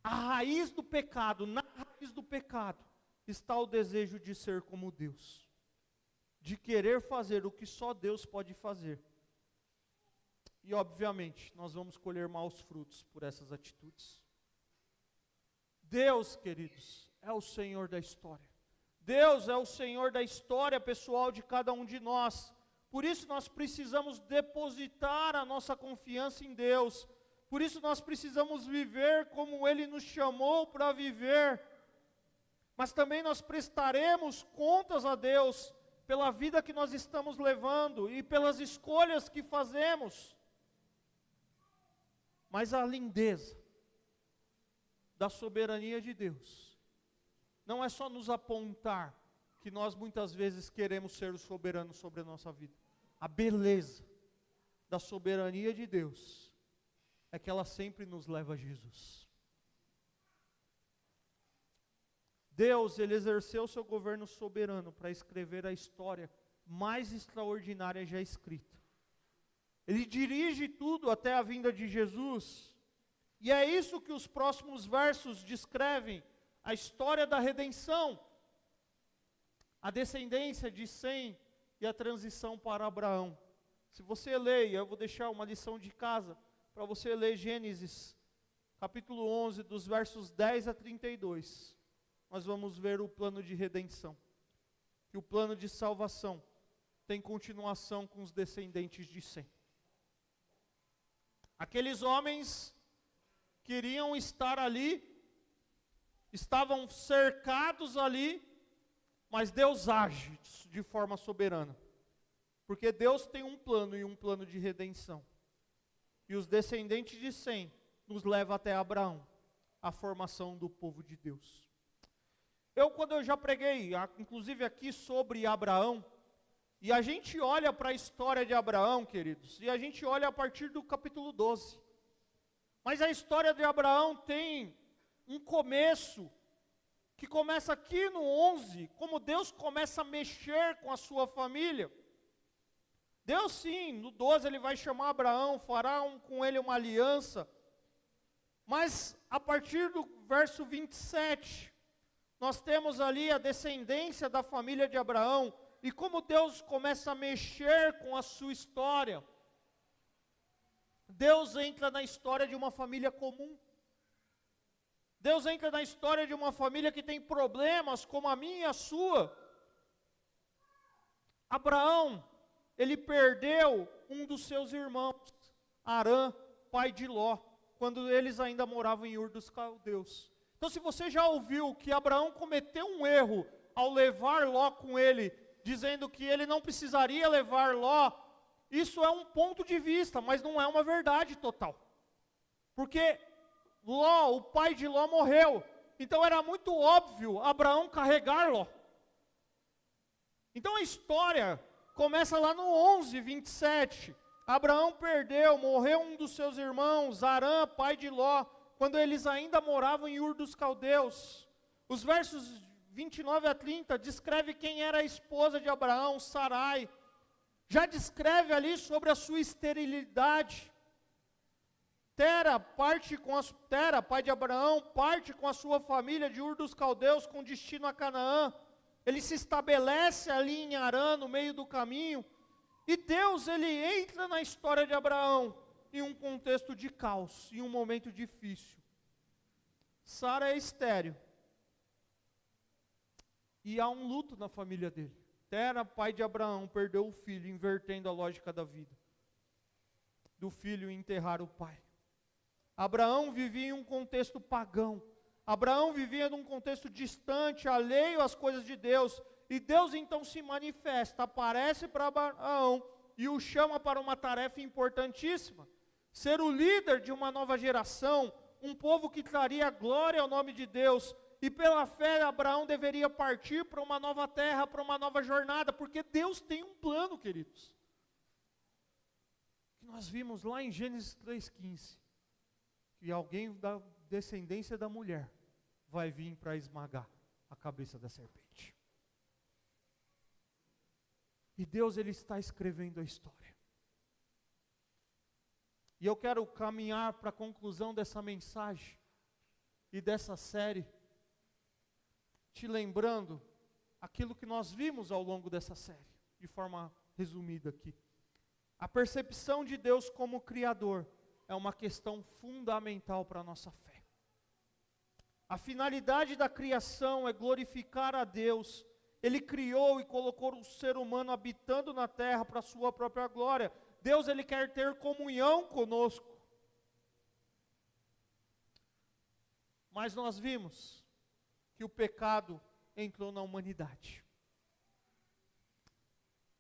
A raiz do pecado, na raiz do pecado, está o desejo de ser como Deus. de querer fazer o que só Deus pode fazer. E obviamente, nós vamos colher maus frutos por essas atitudes. Deus, queridos, é o Senhor da história. Deus é o Senhor da história pessoal de cada um de nós. Por isso nós precisamos depositar a nossa confiança em Deus. Por isso nós precisamos viver como Ele nos chamou para viver. Mas também nós prestaremos contas a Deus pela vida que nós estamos levando e pelas escolhas que fazemos. Mas a lindeza da soberania de Deus não é só nos apontar que nós muitas vezes queremos ser o soberano sobre a nossa vida. A beleza da soberania de Deus é que ela sempre nos leva a Jesus. Deus, Ele exerceu seu governo soberano para escrever a história mais extraordinária já escrita. Ele dirige tudo até a vinda de Jesus. E é isso que os próximos versos descrevem, a história da redenção, a descendência de Sem e a transição para Abraão. Se você ler, eu vou deixar uma lição de casa, para você ler Gênesis, capítulo 11, dos versos 10 a 32. Nós vamos ver o plano de redenção. E o plano de salvação tem continuação com os descendentes de Sem. Aqueles homens queriam estar ali, estavam cercados ali, mas Deus age de forma soberana. Porque Deus tem um plano e um plano de redenção. E os descendentes de Sem nos levam até Abraão, a formação do povo de Deus. Quando eu já preguei, inclusive aqui sobre Abraão, e a gente olha para a história de Abraão, queridos, e a gente olha a partir do capítulo 12. Mas a história de Abraão tem um começo, que começa aqui no 11, como Deus começa a mexer com a sua família. Deus sim, no 12 Ele vai chamar Abraão, fará com ele uma aliança. Mas a partir do verso 27, nós temos ali a descendência da família de Abraão, e como Deus começa a mexer com a sua história. Deus entra na história de uma família comum. Deus entra na história de uma família que tem problemas como a minha e a sua. Abraão, ele perdeu um dos seus irmãos, Arã, pai de Ló, quando eles ainda moravam em Ur dos Caldeus. Então, se você já ouviu que Abraão cometeu um erro ao levar Ló com ele, dizendo que ele não precisaria levar Ló, isso é um ponto de vista, mas não é uma verdade total. Porque Ló, o pai de Ló, morreu. Então era muito óbvio Abraão carregar Ló. Então a história começa lá no 11, 27. Abraão morreu um dos seus irmãos, Arã, pai de Ló, quando eles ainda moravam em Ur dos Caldeus. Os versos 29 a 30 descreve quem era a esposa de Abraão, Sarai. Já descreve ali sobre a sua esterilidade. Tera, pai de Abraão, parte com a sua família de Ur dos Caldeus com destino a Canaã. Ele se estabelece ali em Harã, no meio do caminho. E Deus, Ele entra na história de Abraão em um contexto de caos, em um momento difícil. Sara é estéril. E há um luto na família dele. Tera, pai de Abraão, perdeu o filho, invertendo a lógica da vida. Do filho enterrar o pai. Abraão vivia em um contexto pagão. Abraão vivia num contexto distante, alheio às coisas de Deus. E Deus então se manifesta, aparece para Abraão e o chama para uma tarefa importantíssima. Ser o líder de uma nova geração, um povo que traria glória ao nome de Deus. E pela fé, Abraão deveria partir para uma nova terra, para uma nova jornada, porque Deus tem um plano, queridos. Que nós vimos lá em Gênesis 3,15, que alguém da descendência da mulher vai vir para esmagar a cabeça da serpente. E Deus, Ele está escrevendo a história. E eu quero caminhar para a conclusão dessa mensagem e dessa série, te lembrando aquilo que nós vimos ao longo dessa série. de forma resumida aqui. A percepção de Deus como Criador é uma questão fundamental para a nossa fé. A finalidade da criação é glorificar a Deus. Ele criou e colocou o ser humano habitando na terra para a sua própria glória. Deus, Ele quer ter comunhão conosco. Mas nós vimos que o pecado entrou na humanidade.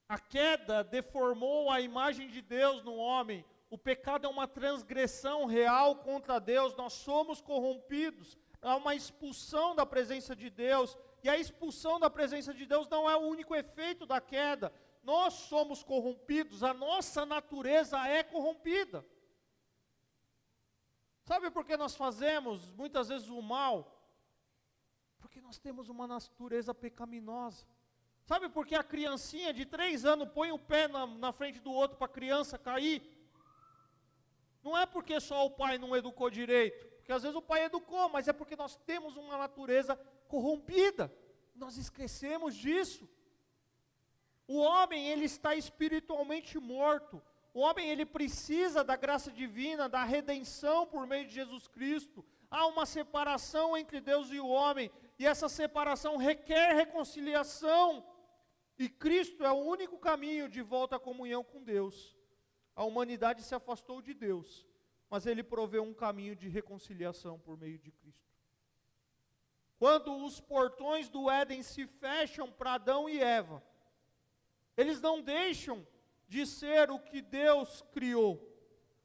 A queda deformou a imagem de Deus no homem. O pecado é uma transgressão real contra Deus. Nós somos corrompidos. Há uma expulsão da presença de Deus. E a expulsão da presença de Deus não é o único efeito da queda. Nós somos corrompidos. A nossa natureza é corrompida. Sabe por que nós fazemos muitas vezes o mal? Porque nós temos uma natureza pecaminosa. Sabe por que a criancinha de 3 anos põe o pé na frente do outro para a criança cair? Não é porque só o pai não educou direito. Porque às vezes o pai educou, mas é porque nós temos uma natureza corrompida. Nós esquecemos disso. O homem, ele está espiritualmente morto. O homem, ele precisa da graça divina, da redenção por meio de Jesus Cristo. Há uma separação entre Deus e o homem, e essa separação requer reconciliação. E Cristo é o único caminho de volta à comunhão com Deus. A humanidade se afastou de Deus, mas Ele proveu um caminho de reconciliação por meio de Cristo. Quando os portões do Éden se fecham para Adão e Eva, eles não deixam de ser o que Deus criou.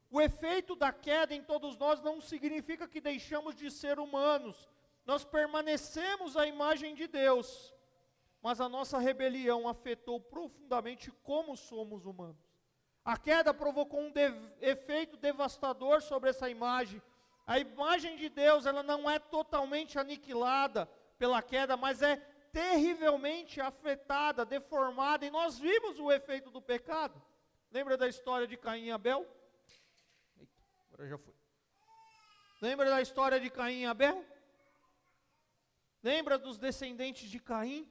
O efeito da queda em todos nós não significa que deixamos de ser humanos. Nós permanecemos à imagem de Deus, mas a nossa rebelião afetou profundamente como somos humanos. A queda provocou um efeito devastador sobre essa imagem. A imagem de Deus, ela não é totalmente aniquilada pela queda, mas é terrivelmente afetada, deformada, e nós vimos o efeito do pecado. Lembra da história de Caim e Abel? Eita, agora já foi. Lembra da história de Caim e Abel? Lembra dos descendentes de Caim?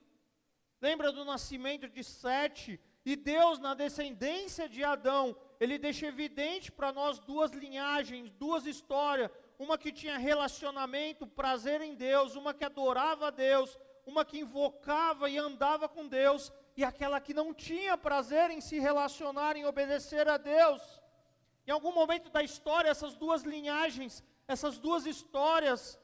Lembra do nascimento de Sete? E Deus, na descendência de Adão, Ele deixa evidente para nós 2 linhagens, 2 histórias. Uma que tinha relacionamento, prazer em Deus, uma que adorava a Deus, uma que invocava e andava com Deus, e aquela que não tinha prazer em se relacionar, em obedecer a Deus. Em algum momento da história, essas 2 linhagens, essas 2 histórias,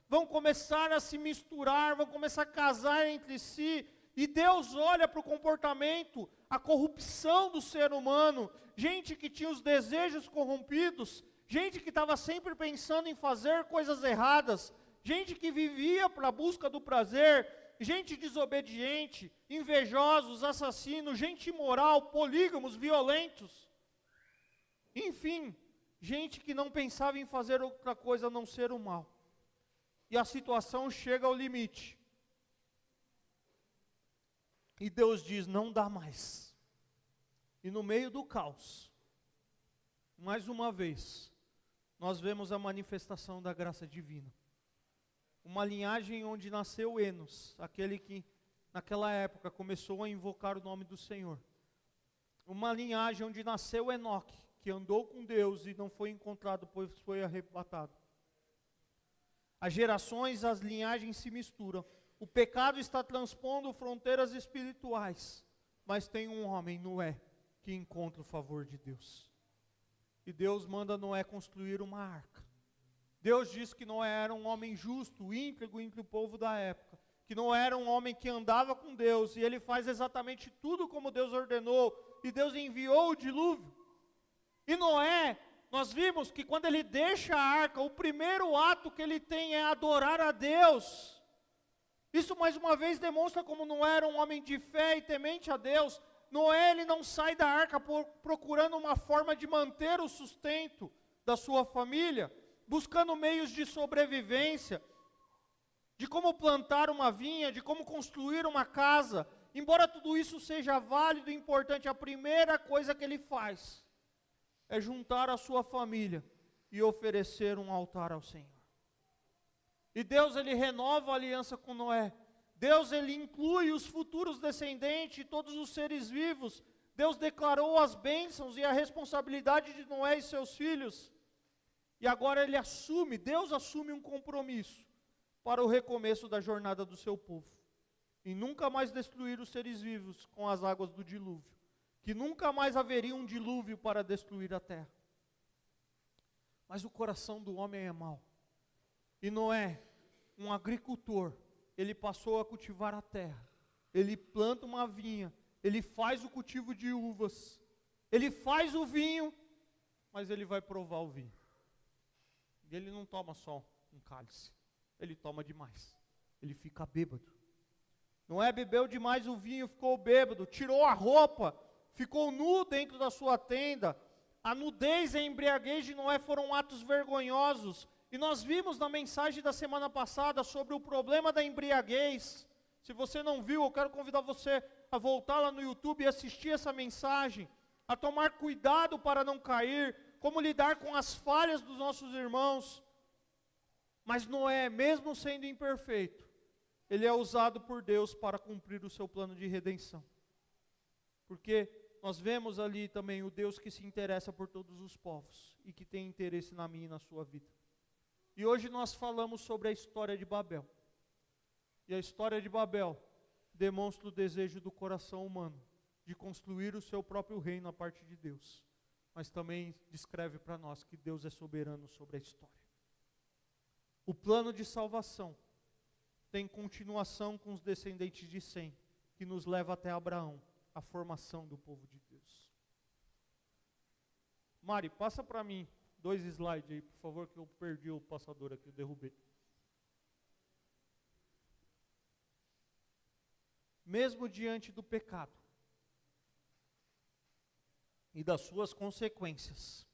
vão começar a se misturar, vão começar a casar entre si, e Deus olha para o comportamento, a corrupção do ser humano, gente que tinha os desejos corrompidos, gente que estava sempre pensando em fazer coisas erradas, gente que vivia para a busca do prazer, gente desobediente, invejosos, assassinos, gente imoral, polígamos, violentos. Enfim, gente que não pensava em fazer outra coisa a não ser o mal. E a situação chega ao limite. E Deus diz, não dá mais. E no meio do caos, mais uma vez, nós vemos a manifestação da graça divina. Uma linhagem onde nasceu Enos, aquele que naquela época começou a invocar o nome do Senhor. Uma linhagem onde nasceu Enoque, que andou com Deus e não foi encontrado, pois foi arrebatado. As gerações, as linhagens se misturam. O pecado está transpondo fronteiras espirituais, mas tem um homem, Noé, que encontra o favor de Deus. E Deus manda Noé construir uma arca. Deus diz que Noé era um homem justo, íntegro entre o povo da época, que Noé era um homem que andava com Deus, e ele faz exatamente tudo como Deus ordenou, e Deus enviou o dilúvio. E Noé, nós vimos que quando ele deixa a arca, o primeiro ato que ele tem é adorar a Deus. Isso mais uma vez demonstra como Noé era um homem de fé e temente a Deus. Noé, ele não sai da arca procurando uma forma de manter o sustento da sua família, buscando meios de sobrevivência, de como plantar uma vinha, de como construir uma casa. Embora tudo isso seja válido e importante, a primeira coisa que ele faz é juntar a sua família e oferecer um altar ao Senhor. E Deus, ele renova a aliança com Noé. Deus, ele inclui os futuros descendentes e todos os seres vivos. Deus declarou as bênçãos e a responsabilidade de Noé e seus filhos. E agora Deus assume um compromisso para o recomeço da jornada do seu povo. E nunca mais destruir os seres vivos com as águas do dilúvio. Que nunca mais haveria um dilúvio para destruir a terra. Mas o coração do homem é mau. E Noé, um agricultor, ele passou a cultivar a terra. Ele planta uma vinha. Ele faz o cultivo de uvas. Ele faz o vinho, mas ele vai provar o vinho. E ele não toma só um cálice. Ele toma demais. Ele fica bêbado. Noé bebeu demais o vinho, ficou bêbado, tirou a roupa, ficou nu dentro da sua tenda. A nudez e a embriaguez de Noé foram atos vergonhosos. E nós vimos na mensagem da semana passada sobre o problema da embriaguez. Se você não viu, eu quero convidar você a voltar lá no YouTube e assistir essa mensagem. A tomar cuidado para não cair, como lidar com as falhas dos nossos irmãos. Mas Noé, mesmo sendo imperfeito, ele é usado por Deus para cumprir o seu plano de redenção. Porque nós vemos ali também o Deus que se interessa por todos os povos e que tem interesse na minha e na sua vida. E hoje nós falamos sobre a história de Babel. E a história de Babel demonstra o desejo do coração humano de construir o seu próprio reino a partir de Deus. Mas também descreve para nós que Deus é soberano sobre a história. O plano de salvação tem continuação com os descendentes de Sem, que nos leva até Abraão, a formação do povo de Deus. Mari, passa para mim 2 slides aí, por favor, que eu perdi o passador aqui, eu derrubei. Mesmo diante do pecado e das suas consequências,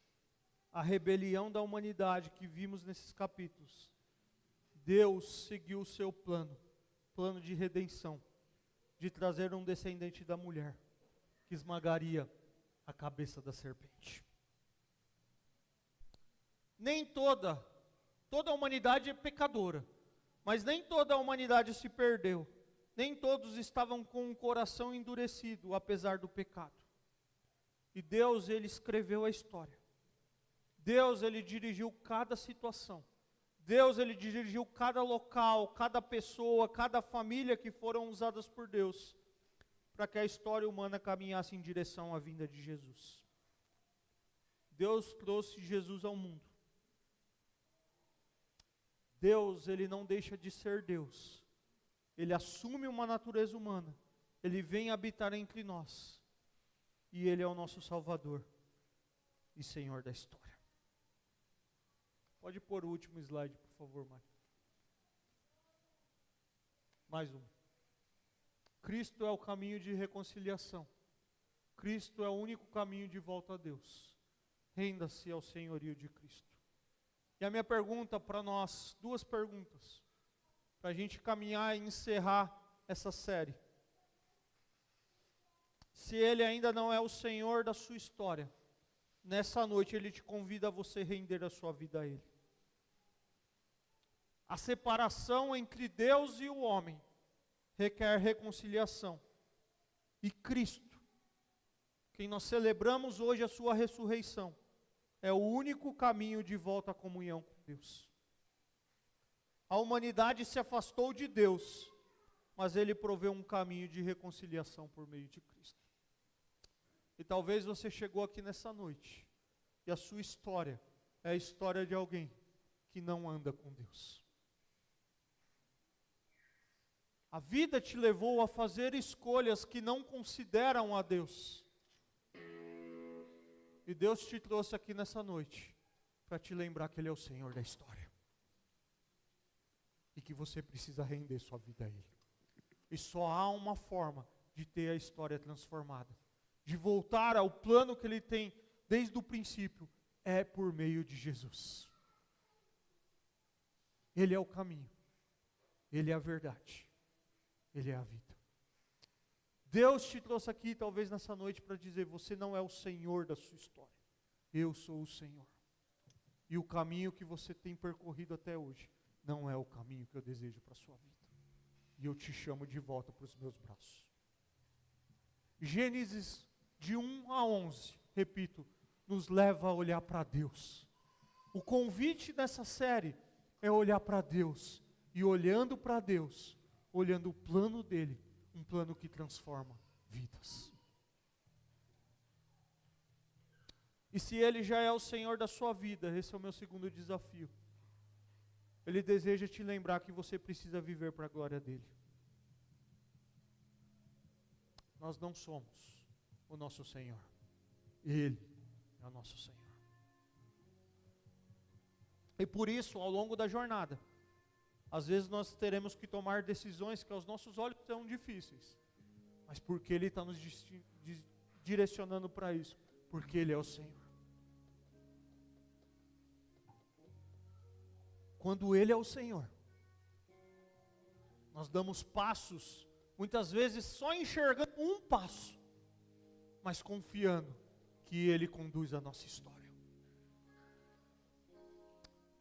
a rebelião da humanidade que vimos nesses capítulos, Deus seguiu o seu plano de redenção, de trazer um descendente da mulher, que esmagaria a cabeça da serpente. Nem toda a humanidade é pecadora, mas nem toda a humanidade se perdeu. Nem todos estavam com o coração endurecido, apesar do pecado. E Deus, ele escreveu a história. Deus, ele dirigiu cada situação. Deus, ele dirigiu cada local, cada pessoa, cada família que foram usadas por Deus, para que a história humana caminhasse em direção à vinda de Jesus. Deus trouxe Jesus ao mundo. Deus, ele não deixa de ser Deus. Ele assume uma natureza humana. Ele vem habitar entre nós. E ele é o nosso Salvador e Senhor da história. Pode pôr o último slide, por favor, Mário. Mais um. Cristo é o caminho de reconciliação. Cristo é o único caminho de volta a Deus. Renda-se ao senhorio de Cristo. E a minha pergunta para nós, 2 perguntas, para a gente caminhar e encerrar essa série. Se Ele ainda não é o Senhor da sua história, nessa noite Ele te convida a você render a sua vida a Ele. A separação entre Deus e o homem requer reconciliação. E Cristo, quem nós celebramos hoje a sua ressurreição, é o único caminho de volta à comunhão com Deus. A humanidade se afastou de Deus, mas Ele proveu um caminho de reconciliação por meio de Cristo. E talvez você chegou aqui nessa noite, e a sua história é a história de alguém que não anda com Deus. A vida te levou a fazer escolhas que não consideram a Deus. E Deus te trouxe aqui nessa noite para te lembrar que Ele é o Senhor da história. E que você precisa render sua vida a Ele. E só há uma forma de ter a história transformada, de voltar ao plano que Ele tem desde o princípio, é por meio de Jesus. Ele é o caminho, Ele é a verdade, Ele é a vida. Deus te trouxe aqui talvez nessa noite para dizer, você não é o Senhor da sua história. Eu sou o Senhor. E o caminho que você tem percorrido até hoje não é o caminho que eu desejo para a sua vida. e eu te chamo de volta para os meus braços. Gênesis de 1 a 11, repito, nos leva a olhar para Deus. O convite dessa série é olhar para Deus, e olhando para Deus, olhando o plano dele, um plano que transforma vidas. E se Ele já é o Senhor da sua vida, esse é o meu segundo desafio. Ele deseja te lembrar que você precisa viver para a glória dEle. Nós não somos o nosso Senhor. Ele é o nosso Senhor. E por isso, ao longo da jornada, às vezes nós teremos que tomar decisões que aos nossos olhos são difíceis. Mas porque Ele está nos direcionando para isso. Porque Ele é o Senhor. Quando Ele é o Senhor, nós damos passos, muitas vezes só enxergando um passo, mas confiando que Ele conduz a nossa história.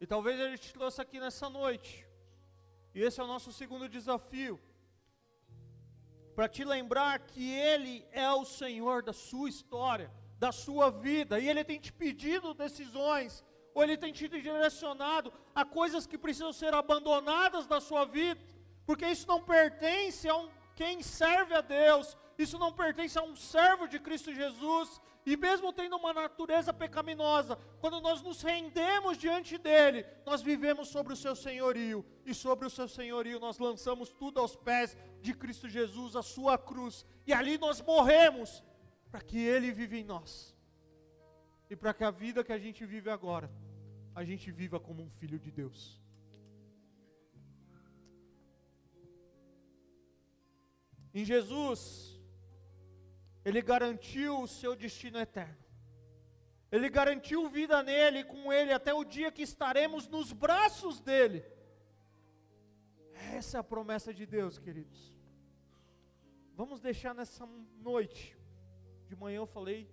E talvez Ele te trouxe aqui nessa noite, e esse é o nosso segundo desafio, para te lembrar que Ele é o Senhor da sua história, da sua vida, e Ele tem te pedido decisões, ou Ele tem te direcionado a coisas que precisam ser abandonadas da sua vida, porque isso não pertence a quem serve a Deus, isso não pertence a um servo de Cristo Jesus, e mesmo tendo uma natureza pecaminosa, quando nós nos rendemos diante dEle, nós vivemos sobre o seu senhorio, e sobre o seu senhorio nós lançamos tudo aos pés de Cristo Jesus, a sua cruz, e ali nós morremos, para que Ele viva em nós, e para que a vida que a gente vive agora, a gente viva como um filho de Deus. Em Jesus, Ele garantiu o seu destino eterno. Ele garantiu vida nele, com Ele, até o dia que estaremos nos braços dEle. Essa é a promessa de Deus, queridos. Vamos deixar nessa noite. De manhã eu falei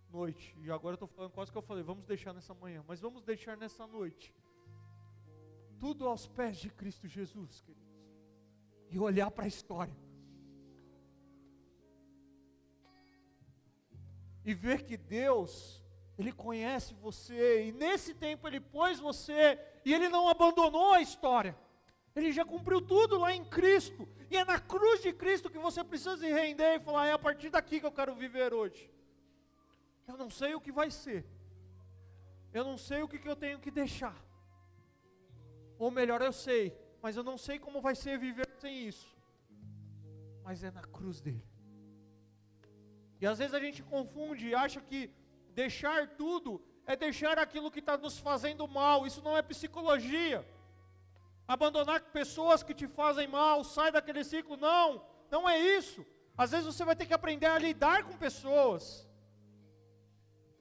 noite, e agora eu estou falando quase que eu falei, vamos deixar nessa manhã, mas vamos deixar nessa noite, tudo aos pés de Cristo Jesus, queridos, e olhar para a história, e ver que Deus, Ele conhece você, e nesse tempo Ele pôs você, e Ele não abandonou a história, Ele já cumpriu tudo lá em Cristo, e é na cruz de Cristo que você precisa se render e falar, é a partir daqui que eu quero viver hoje. Eu não sei o que vai ser, eu não sei o que eu tenho que deixar, ou melhor, eu sei, mas eu não sei como vai ser viver sem isso, mas é na cruz dele. E às vezes a gente confunde e acha que deixar tudo é deixar aquilo que está nos fazendo mal. Isso não é psicologia. Abandonar pessoas que te fazem mal, sai daquele ciclo, não é isso. Às vezes você vai ter que aprender a lidar com pessoas,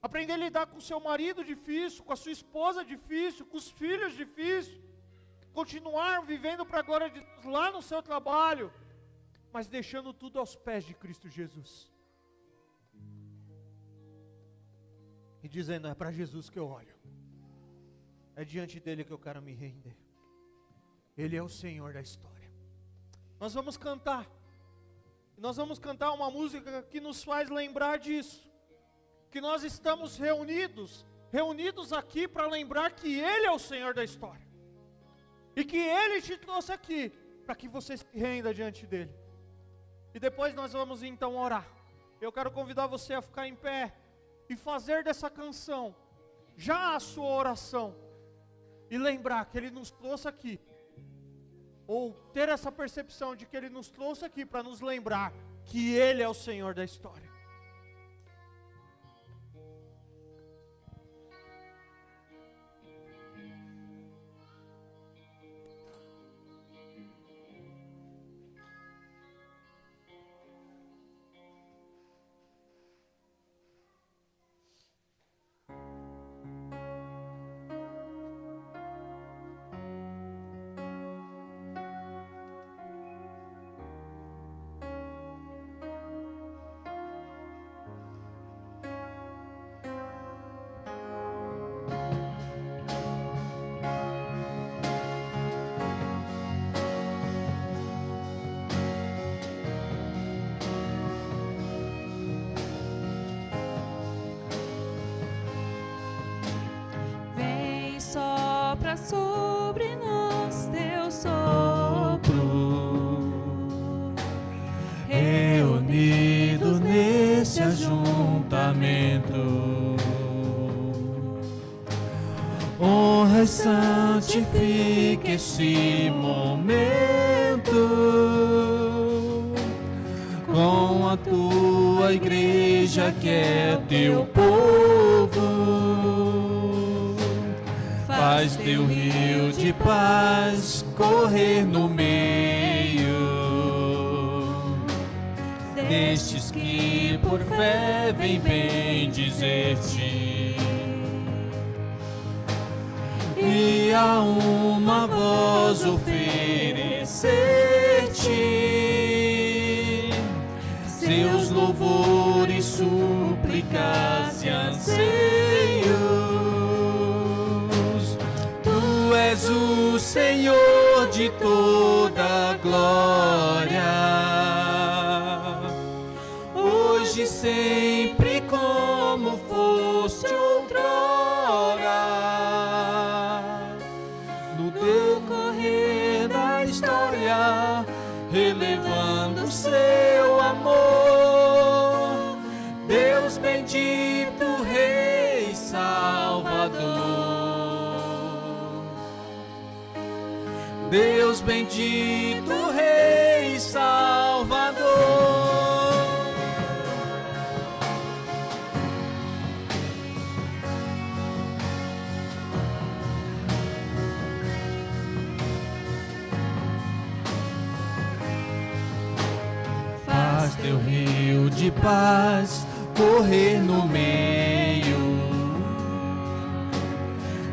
aprender a lidar com seu marido difícil, com a sua esposa difícil, com os filhos difícil, continuar vivendo para a glória de Deus lá no seu trabalho, mas deixando tudo aos pés de Cristo Jesus. E dizendo, é para Jesus que eu olho, é diante dele que eu quero me render. Ele é o Senhor da história. Nós vamos cantar uma música que nos faz lembrar disso, que nós estamos reunidos aqui para lembrar que Ele é o Senhor da história, e que Ele te trouxe aqui, para que você se renda diante dEle. E depois nós vamos então orar. Eu quero convidar você a ficar em pé, e fazer dessa canção, já a sua oração, e lembrar que Ele nos trouxe aqui, ou ter essa percepção de que Ele nos trouxe aqui, para nos lembrar que Ele é o Senhor da história. sopra sobre nós teu sopro, reunidos nesse ajuntamento. Honra e santifica esse momento com a tua igreja que é teu povo. Faz teu rio de paz correr no meio destes que por fé vem bendizer-te. E a uma voz oferecer-te seus louvores, súplicas e anseios. Tu és o Senhor de toda glória, hoje e sempre como foste outrora. No decorrer da história, relevando seu amor, Deus bendito, Rei Salvador. Deus bendito, Rei Salvador. Faz teu rio de paz correr no meio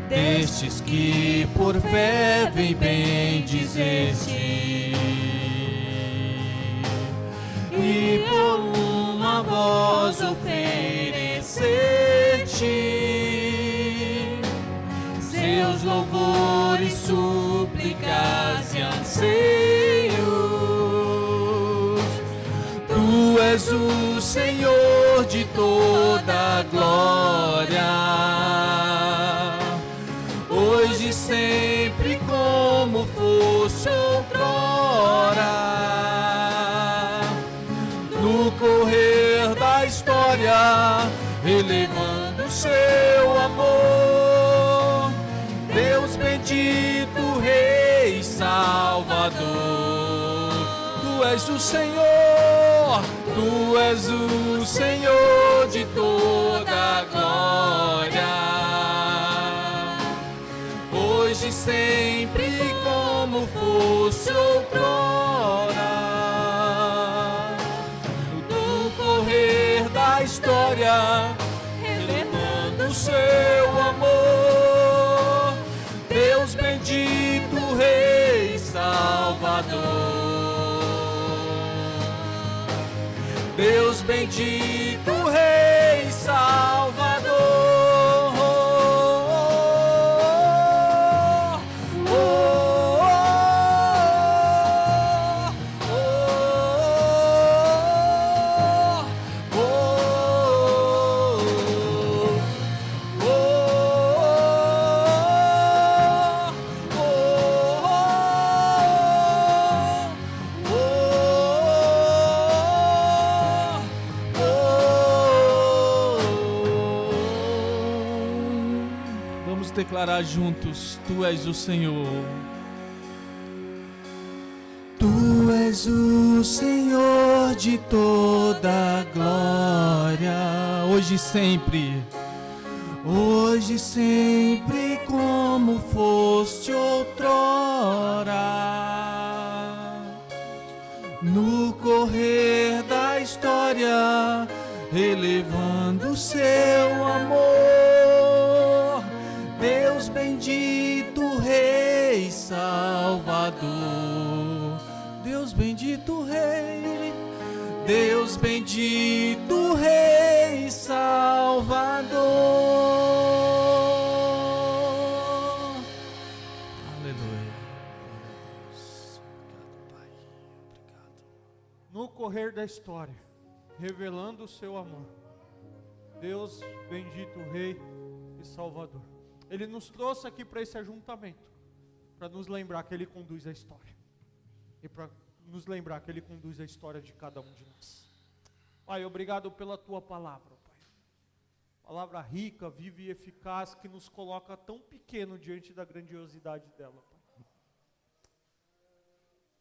destes que por fé vem bendizer-te. E por uma voz oferecer-te seus louvores, súplicas e anseios. Tu és o Senhor de toda glória, hoje e sempre como foste outrora. No correr da história, elevando seu amor, Deus bendito, Rei Salvador. Tu és o Senhor, tu és o Senhor de toda glória, hoje e sempre como foste outrora. No correr da história, elevando seu amor, Deus bendito, Rei Salvador. Deus bendito, Rei Salvador. Declarar juntos: Tu és o Senhor. Tu és o Senhor de toda glória, hoje e sempre, hoje e sempre como foste outrora. No correr da história, elevando seu amor, Deus bendito, Rei Salvador. Deus bendito, Rei, Deus bendito, Rei Salvador. Aleluia. Obrigado, Pai. Obrigado. No correr da história, revelando o seu amor, Deus bendito, Rei e Salvador. Ele nos trouxe aqui para esse ajuntamento, para nos lembrar que Ele conduz a história. E para nos lembrar que Ele conduz a história de cada um de nós. Pai, obrigado pela Tua palavra, Pai. Palavra rica, viva e eficaz, que nos coloca tão pequeno diante da grandiosidade dela, Pai.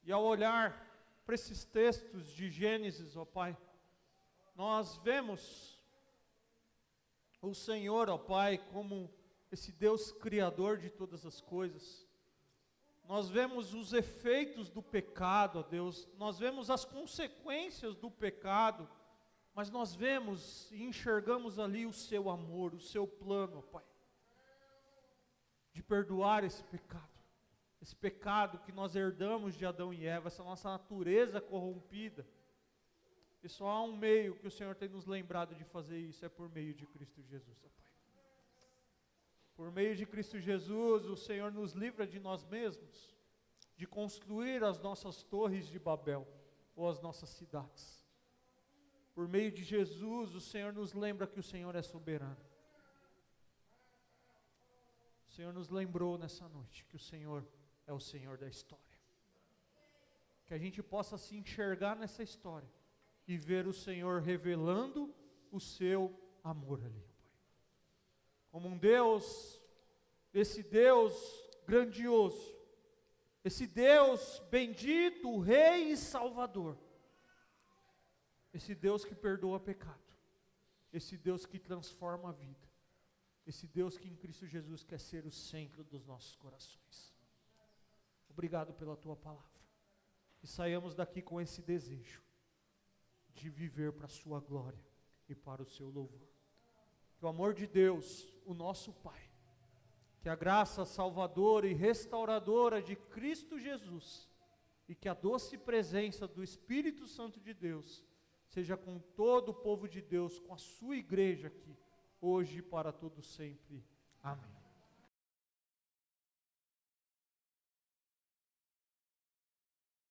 E ao olhar para esses textos de Gênesis, ó Pai, nós vemos o Senhor, ó Pai, como esse Deus criador de todas as coisas. Nós vemos os efeitos do pecado, ó Deus, nós vemos as consequências do pecado, mas nós vemos e enxergamos ali o Seu amor, o Seu plano, ó Pai, de perdoar esse pecado que nós herdamos de Adão e Eva, essa nossa natureza corrompida. E só há um meio que o Senhor tem nos lembrado de fazer isso, é por meio de Cristo Jesus, ó Pai. Por meio de Cristo Jesus, o Senhor nos livra de nós mesmos, de construir as nossas torres de Babel, ou as nossas cidades. Por meio de Jesus, o Senhor nos lembra que o Senhor é soberano. O Senhor nos lembrou nessa noite que o Senhor é o Senhor da história. Que a gente possa se enxergar nessa história e ver o Senhor revelando o seu amor ali, Pai. Como um Deus, esse Deus grandioso, esse Deus bendito, Rei e Salvador, esse Deus que perdoa pecado, esse Deus que transforma a vida, esse Deus que em Cristo Jesus quer ser o centro dos nossos corações. Obrigado pela Tua palavra. E saiamos daqui com esse desejo de viver para a Sua glória e para o Seu louvor. Que o amor de Deus, o nosso Pai, que a graça salvadora e restauradora de Cristo Jesus, e que a doce presença do Espírito Santo de Deus, seja com todo o povo de Deus, com a Sua igreja aqui, hoje e para todo sempre. Amém.